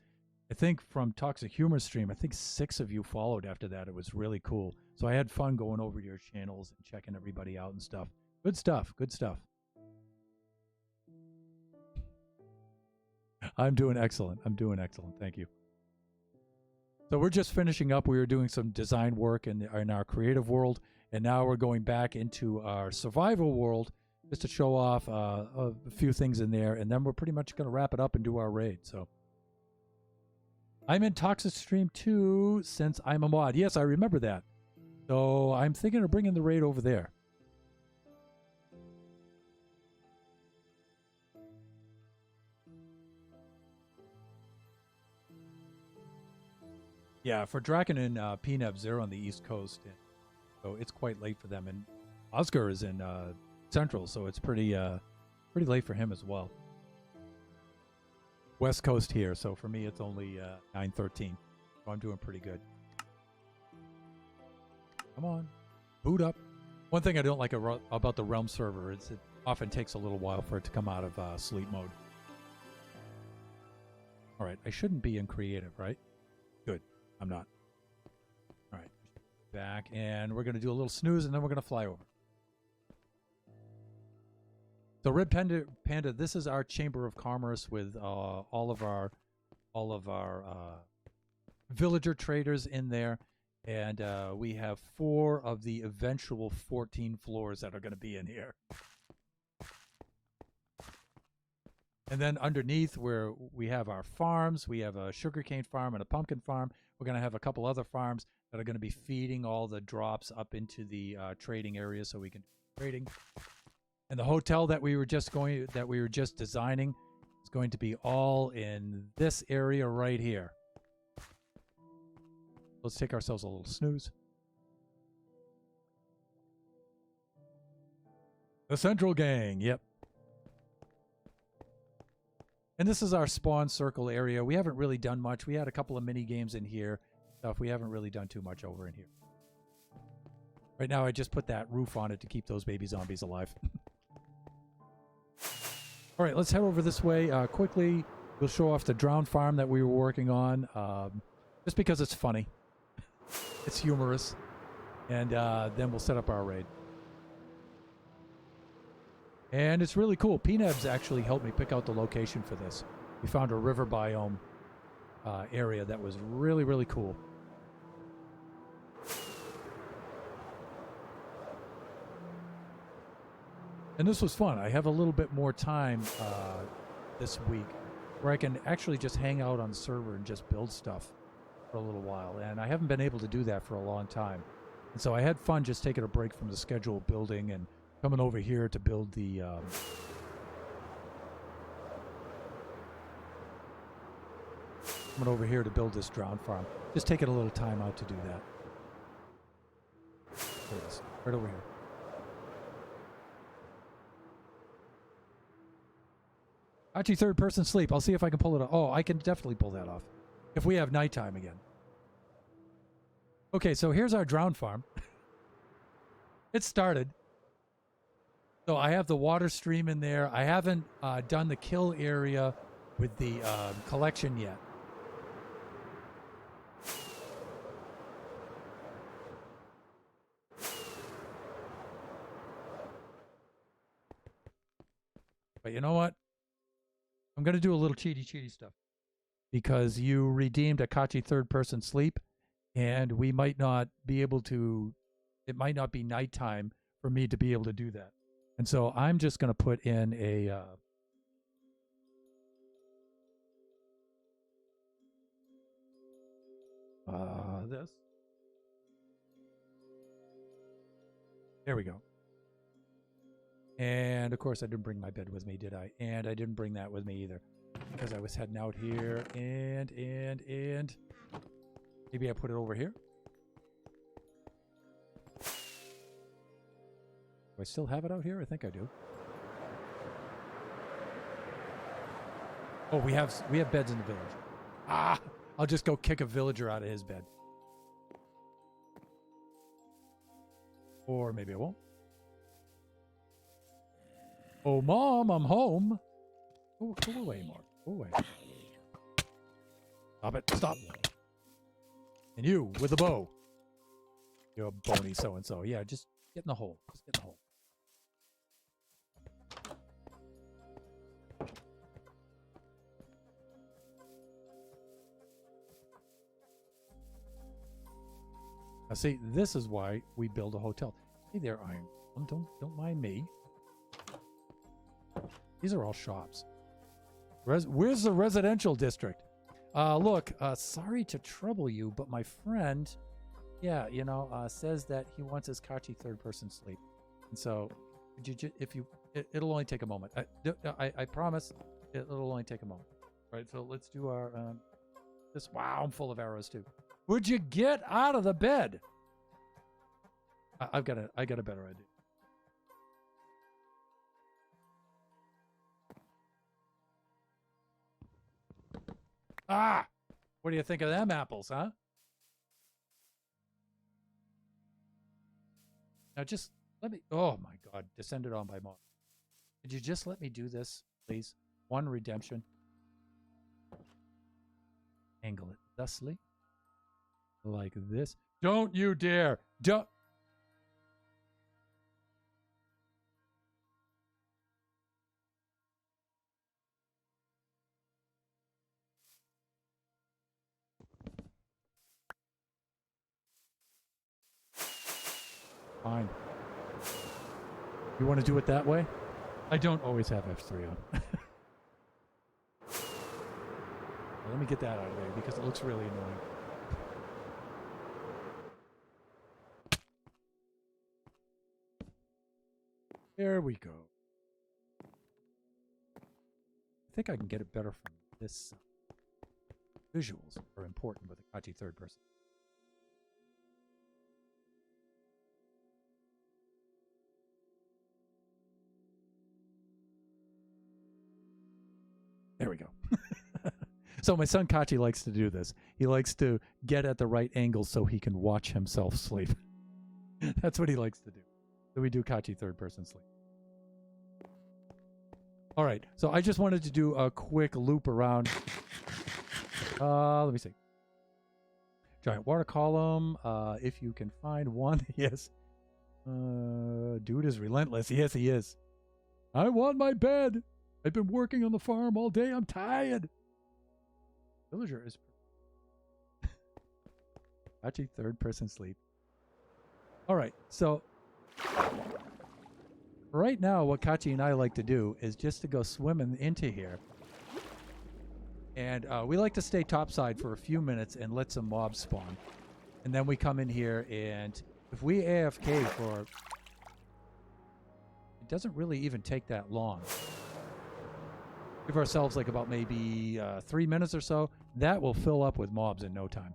I think from Toxic Humor stream, I think 6 of you followed after that. It was really cool. So I had fun going over to your channels and checking everybody out and stuff. Good stuff. Good stuff. I'm doing excellent. Thank you. So we're just finishing up. We were doing some design work in our creative world, and now we're going back into our survival world just to show off a few things in there, and then we're pretty much going to wrap it up and do our raid. So I'm in Toxic Stream 2 since I'm a mod. Yes, I remember that. So I'm thinking of bringing the raid over there. Yeah, for Draken and P-Nubs, they're on the East Coast, so it's quite late for them. And Oscar is in Central, so it's pretty late for him as well. West Coast here, so for me it's only 9:13, so I'm doing pretty good. Come on, boot up. One thing I don't like about the Realm server is it often takes a little while for it to come out of sleep mode. All right, I shouldn't be in creative, right? Good. I'm not. All right. Back, and we're going to do a little snooze, and then we're going to fly over. So Red Panda, this is our Chamber of Commerce with all of our villager traders in there, and we have 4 of the eventual 14 floors that are going to be in here. And then underneath, where we have our farms, we have a sugarcane farm and a pumpkin farm. We're going to have a couple other farms that are going to be feeding all the drops up into the trading area, so we can do trading. And the hotel that we were just designing is going to be all in this area right here. Let's take ourselves a little snooze. The Central Gang, yep. And this is our spawn circle area. We haven't really done much. We had a couple of mini games in here. Stuff. We haven't really done too much over in here. Right now, I just put that roof on it to keep those baby zombies alive. All right, let's head over this way quickly. We'll show off the drown farm that we were working on, just because it's funny. It's humorous. And then we'll set up our raid. And it's really cool. PNebs actually helped me pick out the location for this. We found a river biome area that was really, really cool. And this was fun. I have a little bit more time this week where I can actually just hang out on the server and just build stuff for a little while. And I haven't been able to do that for a long time. And so I had fun just taking a break from the scheduled building and coming over here to build the this drown farm. Just taking a little time out to do that. There it is, right over here. Actually, third person sleep. I'll see if I can pull it off. Oh, I can definitely pull that off. If we have nighttime again. Okay, so here's our drown farm. It started. So I have the water stream in there. I haven't done the kill area with the collection yet. But you know what? I'm going to do a little cheaty stuff. Because you redeemed Akachi third-person sleep, and we might not be able to... It might not be nighttime for me to be able to do that. And so I'm just going to put in a... this. There we go. And, of course, I didn't bring my bed with me, did I? And I didn't bring that with me either. Because I was heading out here, and... Maybe I put it over here? Do I still have it out here? I think I do. Oh, we have beds in the village. Ah! I'll just go kick a villager out of his bed. Or maybe I won't. Oh, Mom, I'm home. Oh, go away, Mark. Go away. Stop it. Stop. And you, with the bow. You're a bony so-and-so. Yeah, just get in the hole. Just get in the hole. Now, see, this is why we build a hotel. Hey there, Iron. Don't mind me. These are all shops. Where's the residential district? Look, sorry to trouble you, but my friend, yeah, you know, says that he wants his Kachi third-person sleep. And so, it'll only take a moment. I promise, it'll only take a moment. All right, so let's do our, wow, I'm full of arrows too. Would you get out of the bed? I got a better idea. Ah! What do you think of them apples, huh? Now just let me... Oh my God, descended on by Mom. Could you just let me do this, please? One redemption. Angle it thusly. Like this. Don't you dare! Don't... Fine. You want to do it that way? I don't always have F3 on. Let me get that out of there because it looks really annoying. There we go. I think I can get it better from this. Visuals are important with Akachi third person. There we go. So my son Kachi likes to do this. He likes to get at the right angle so he can watch himself sleep. That's what he likes to do. So we do Kachi third person sleep. All right. So I just wanted to do a quick loop around. Let me see. Giant water column. If you can find one. Yes. Dude is relentless. Yes, he is. I want my bed. I've been working on the farm all day. I'm tired. Villager is Kachi third person sleep. All right, so right now what Kachi and I like to do is just to go swimming into here. And we like to stay topside for a few minutes and let some mobs spawn. And then we come in here, and if we AFK for... It doesn't really even take that long. Give ourselves like about maybe 3 minutes or so. That will fill up with mobs in no time.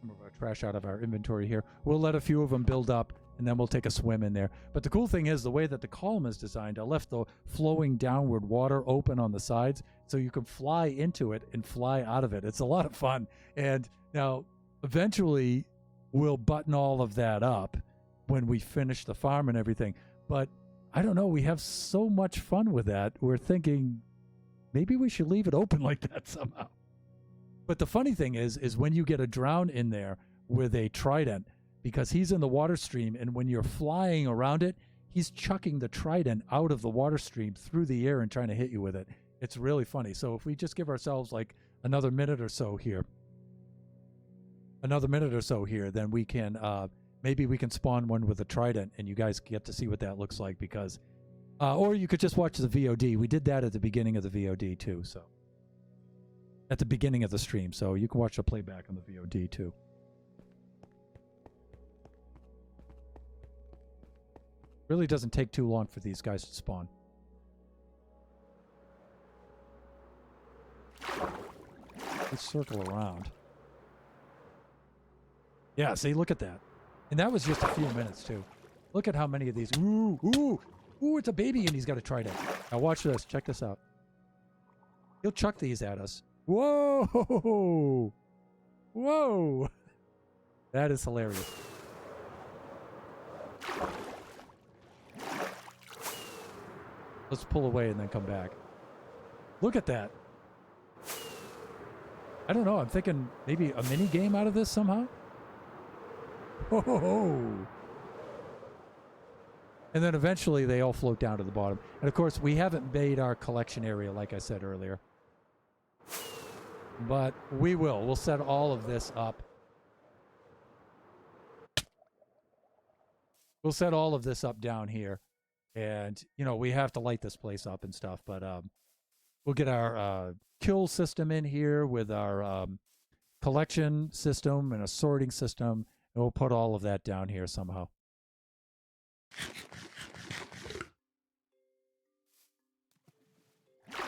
Move our trash out of our inventory here. We'll let a few of them build up, and then we'll take a swim in there. But the cool thing is the way that the column is designed, I left the flowing downward water open on the sides so you can fly into it and fly out of it. It's a lot of fun. And now eventually we'll button all of that up when we finish the farm and everything. But I don't know, we have so much fun with that. We're thinking maybe we should leave it open like that somehow. But the funny thing is when you get a drown in there with a trident, because he's in the water stream, and when you're flying around it, he's chucking the trident out of the water stream through the air and trying to hit you with it. It's really funny. So if we just give ourselves like another minute or so here, then we can maybe we can spawn one with a trident, and you guys get to see what that looks like. Because or you could just watch the VOD. We did that at the beginning of the VOD too, so at the beginning of the stream, so you can watch the playback on the VOD too. Really doesn't take too long for these guys to spawn. Let's circle around. Yeah, see, look at that. And that was just a few minutes, too. Look at how many of these. Ooh, ooh, ooh, it's a baby, and he's got a trident. Now watch this. Check this out. He'll chuck these at us. Whoa! Whoa! That is hilarious. Let's pull away and then come back. Look at that. I don't know. I'm thinking maybe a mini game out of this somehow. Whoa! And then eventually they all float down to the bottom. And of course, we haven't made our collection area like I said earlier. But we will. We'll set all of this up. We'll set all of this up down here. And, you know, we have to light this place up and stuff. But we'll get our kill system in here with our collection system and a sorting system. And we'll put all of that down here somehow.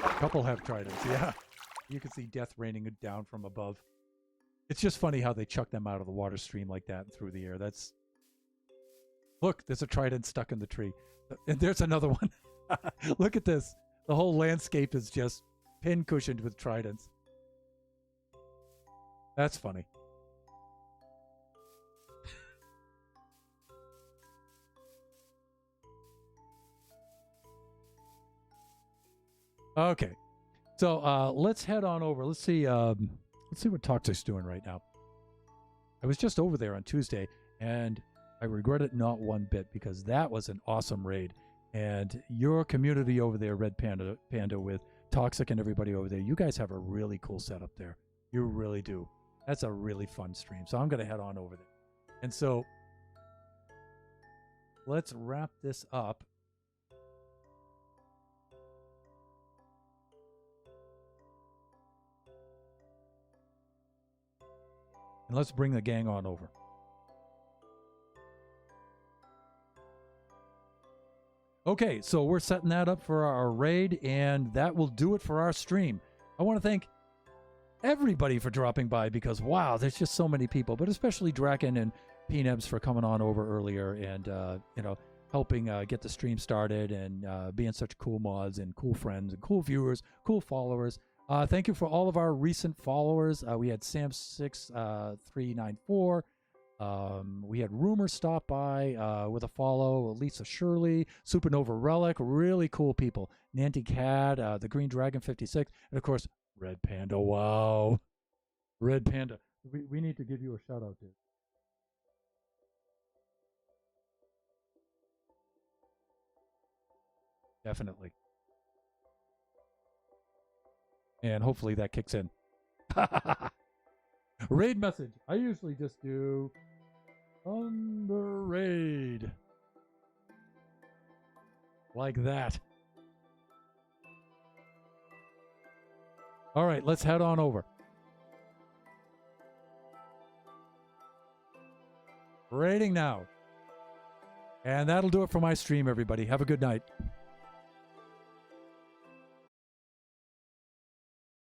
A couple have tridents, yeah. You can see death raining down from above. It's just funny how they chuck them out of the water stream like that and through the air. That's... Look, there's a trident stuck in the tree. And there's another one. Look at this. The whole landscape is just pin-cushioned with tridents. That's funny. Okay. So let's head on over. Let's see what Toxic's doing right now. I was just over there on Tuesday, and I regret it not one bit, because that was an awesome raid. And your community over there, Red Panda with Toxic and everybody over there, you guys have a really cool setup there. You really do. That's a really fun stream. So I'm going to head on over there. And so let's wrap this up. And let's bring the gang on over. Okay, so we're setting that up for our raid, and that will do it for our stream. I want to thank everybody for dropping by, because, wow, there's just so many people, but especially Draken and Pnebs for coming on over earlier. And, you know, helping get the stream started and being such cool mods and cool friends and cool viewers, cool followers. Thank you for all of our recent followers. We had Sam6394. We had Rumor stop by with a follow. Lisa Shirley, Supernova Relic, really cool people. Nanty Cad, the Green Dragon 56, and of course Red Panda. Wow, Red Panda. We need to give you a shout out, dude. Definitely. And hopefully that kicks in. Raid message. I usually just do under raid. Like that. All right, let's head on over. Raiding now. And that'll do it for my stream, everybody. Have a good night.